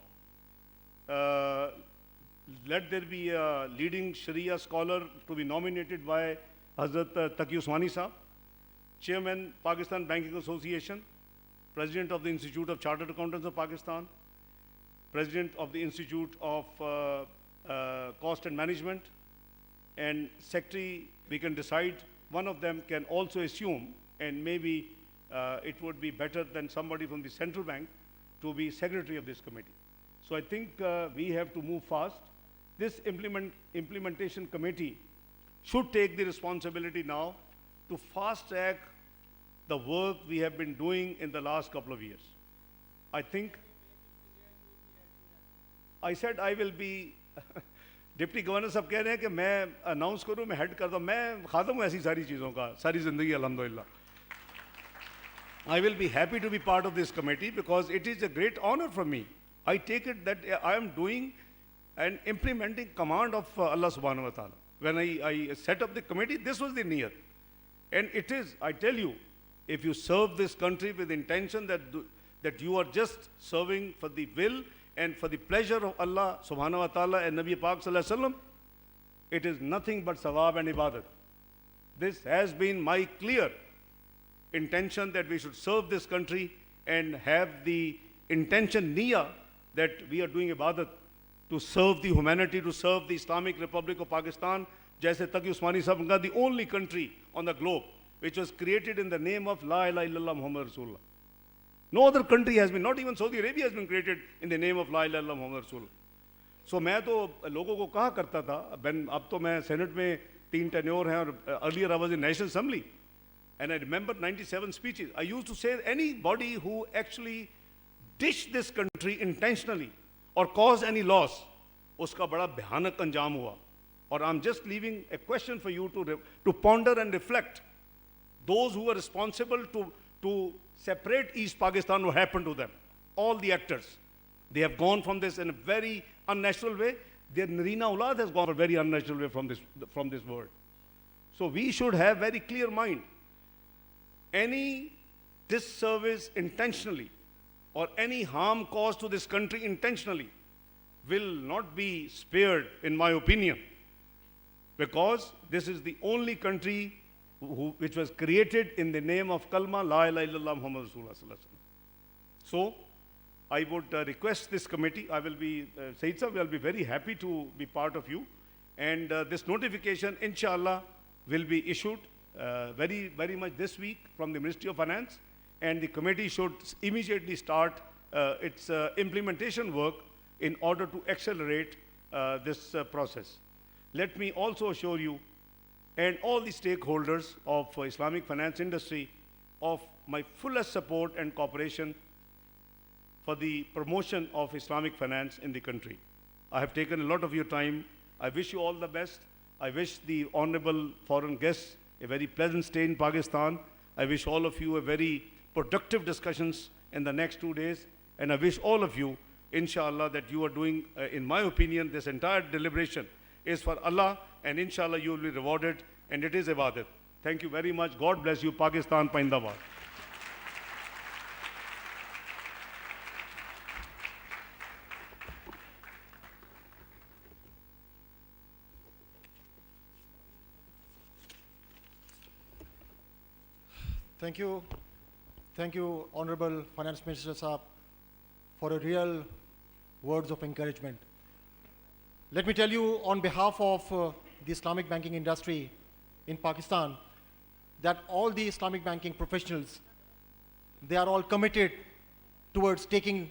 S5: Let there be a leading Sharia scholar to be nominated by Hazrat Taqi Usmani Saab, Chairman Pakistan Banking Association, President of the Institute of Chartered Accountants of Pakistan, President of the Institute of Cost and Management, and Secretary, we can decide, one of them can also assume, and maybe it would be better than somebody from the central bank to be secretary of this committee. So I think we have to move fast. This implementation committee should take the responsibility now to fast track the work we have been doing in the last couple of years. I think, I said I will be, deputy governor साहब कह रहे हैं कि मैं announce करूं, मैं head कर दूं, मैं खादम हूं ऐसी सारी चीज़ों का, सारी ज़िंदगी अल्हम्दुलिल्लाह. I will be happy to be part of this committee because it is a great honor for me. I take it that I am doing and implementing command of Allah subhanahu wa ta'ala. When I set up the committee, this was the niyat. And it is, I tell you, if you serve this country with intention that you are just serving for the will and for the pleasure of Allah subhanahu wa ta'ala and Nabi Pak sallallahu alaihi wasallam, it is nothing but sawab and ibadat. This has been my clear intention that we should serve this country and have the intention, niyyah, that we are doing ibadat to serve the humanity, to serve the Islamic Republic of Pakistan, jaise Taqi Usmani Sahab ka, the only country on the globe which was created in the name of La ilaha illallah Muhammad Rasulullah. No other country has been, not even Saudi Arabia has been created in the name of La ilaha illallah Muhammad Rasulullah. So मैं तो लोगों को कहा करता था, अब तो मैं सेनेट में 3 tenure हैं और earlier I was in National Assembly. And I remember 97 speeches. I used to say anybody who actually dished this country intentionally or caused any loss, uska bada bhayanak anjam hua. Or I'm just leaving a question for you to ponder and reflect. Those who were responsible to separate East Pakistan, what happened to them? All the actors. They have gone from this in a very unnatural way. Their Narina Aulad has gone a very unnatural way from this world. So we should have very clear mind. Any disservice intentionally or any harm caused to this country intentionally will not be spared, in my opinion, because this is the only country which was created in the name of Kalma, La ilaha illallah Muhammad Rasulullah sallallahu alaihi wasallam. So, I would request this committee, I will be, Saeed Sahab, will be very happy to be part of you. And this notification, inshallah, will be issued very much this week from the Ministry of Finance, and the committee should immediately start its implementation work in order to accelerate this process. Let me also assure you and all the stakeholders of Islamic finance industry of my fullest support and cooperation for the promotion of Islamic finance in the country. I have taken a lot of your time. I wish you all the best. I wish the honorable foreign guests a very pleasant stay in Pakistan. I wish all of you a very productive discussions in the next 2 days. And I wish all of you, inshallah, that you are doing, in my opinion, this entire deliberation is for Allah, and inshallah you will be rewarded, and it is ibadat. Thank you very much. God bless you. Pakistan Paindabad.
S2: Thank you. Thank you, Honorable Finance Minister Saab, for a real words of encouragement. Let me tell you on behalf of the Islamic banking industry in Pakistan that all the Islamic banking professionals, they are all committed towards taking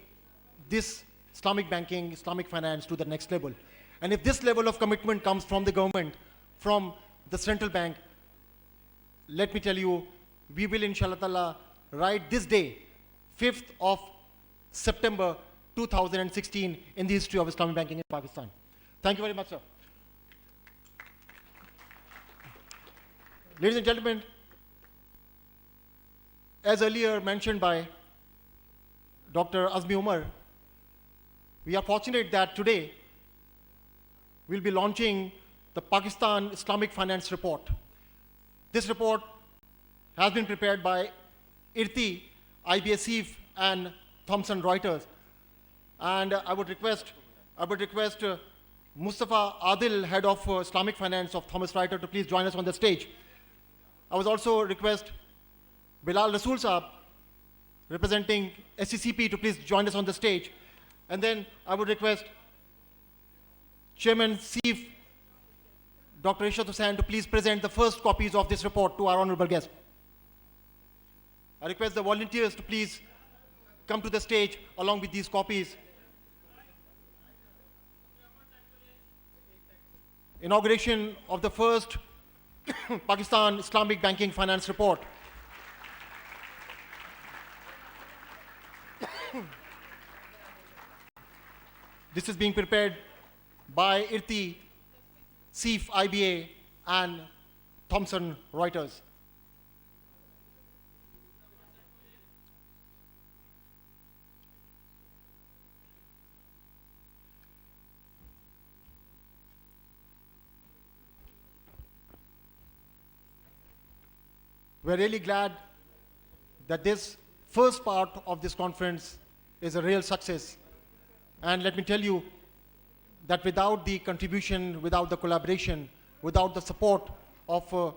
S2: this Islamic banking, Islamic finance to the next level. And if this level of commitment comes from the government, from the central bank, let me tell you, we will inshallah ta'ala write this day, 5th of September 2016 in the history of Islamic banking in Pakistan. Thank you very much, sir. Ladies and gentlemen, as earlier mentioned by Dr. Azmi Umar, we are fortunate that today we'll be launching the Pakistan Islamic Finance Report. This report has been prepared by IRTI, IBSEF, and Thomson Reuters. And I would request Mustafa Adil, head of Islamic Finance of Thomson Reuters, to please join us on the stage. I would also request Bilal Rasool Saab, representing SCCP, to please join us on the stage. And then I would request Chairman Chief Dr. Ishrat Hussain to please present the first copies of this report to our honorable guest. I request the volunteers to please come to the stage along with these copies. Inauguration of the first Pakistan Islamic Banking Finance Report. This is being prepared by IRTI, CIF, IBA, and Thomson Reuters. We're really glad that this first part of this conference is a real success. And let me tell you that without the contribution, without the collaboration, without the support of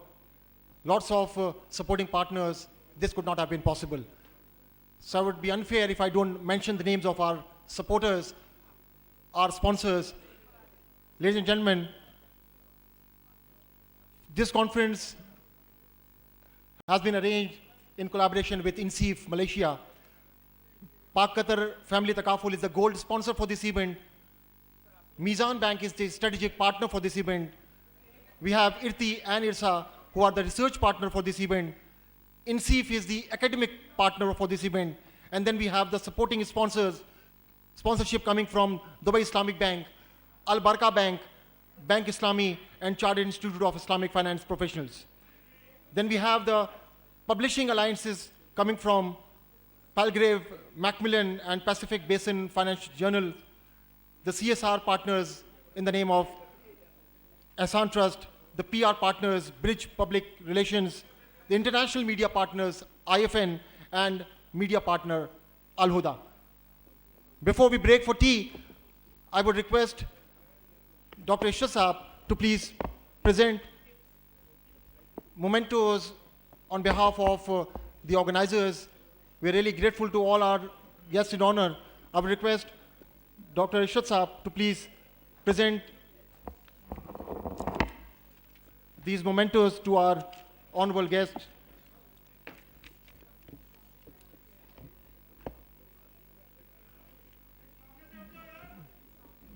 S2: lots of supporting partners, this could not have been possible. So it would be unfair if I don't mention the names of our supporters, our sponsors. Ladies and gentlemen, this conference has been arranged in collaboration with INSEEF Malaysia. Pak Qatar Family Takaful is the gold sponsor for this event. Mizan Bank is the strategic partner for this event. We have IRTI and IRSA, who are the research partner for this event. INSEEF is the academic partner for this event. And then we have the supporting sponsorship coming from Dubai Islamic Bank, Al Barka Bank, Bank Islami, and Chartered Institute of Islamic Finance Professionals. Then we have the publishing alliances coming from Palgrave, Macmillan, and Pacific Basin Financial Journal, the CSR partners in the name of Ahsan Trust, the PR partners, Bridge Public Relations, the international media partners, IFN, and media partner, Al Huda. Before we break for tea, I would request Dr. Ishrat Saab to please present mementos on behalf of the organizers. We're really grateful to all our guests in honor. I would request Dr. Ishrat Saab to please present these mementos to our honorable guests.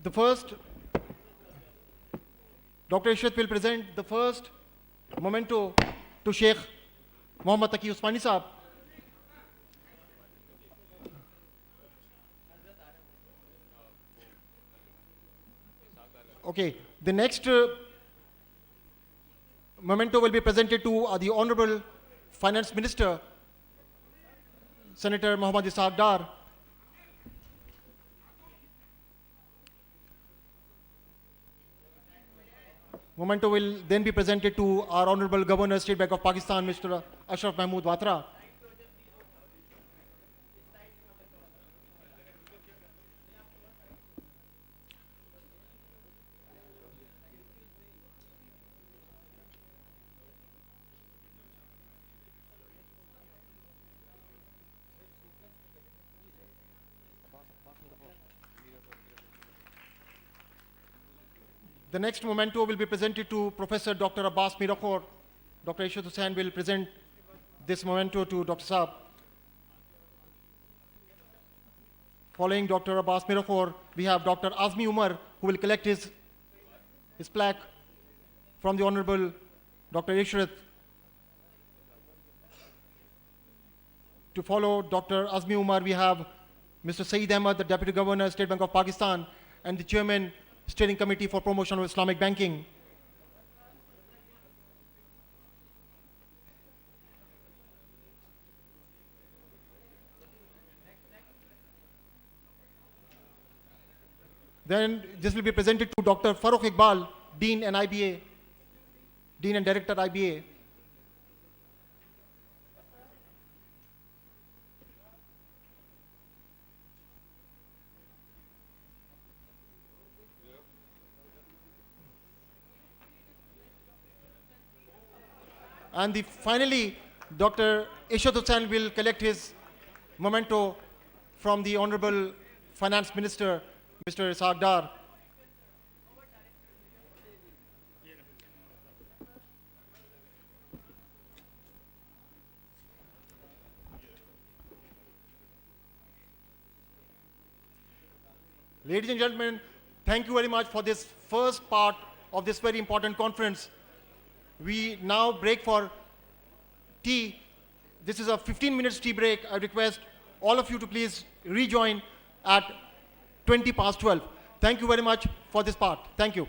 S2: The first, Dr. Ishrat will present the first memento to Sheikh Muhammad Taqi Usmani Saab. Okay, the next memento will be presented to the Honorable Finance Minister, Senator Mohammad Ishaq Dar. Memento will then be presented to our Honorable Governor, State Bank of Pakistan, Mr. Ashraf Mahmood Watra. The next memento will be presented to Professor Dr. Abbas Mirakhor. Dr. Ishrat Hussain will present this memento to Dr. Saab. Following Dr. Abbas Mirakhor, we have Dr. Azmi Umar, who will collect his plaque from the Honorable Dr. Ishrat. To follow Dr. Azmi Umar, we have Mr. Saeed Ahmad, the Deputy Governor, State Bank of Pakistan, and the Chairman, Steering Committee for Promotion of Islamic Banking. Then this will be presented to Dr. Farooq Iqbal, Dean and IBA, Dean and Director IBA. And finally, Dr. Ishrat Hussain will collect his memento from the Honorable Finance Minister, Mr. Ishaq Dar. Ladies and gentlemen, thank you very much for this first part of this very important conference. We now break for tea. This is a 15 minutes tea break. I request all of you to please rejoin at 12:20. Thank you very much for this part. Thank you.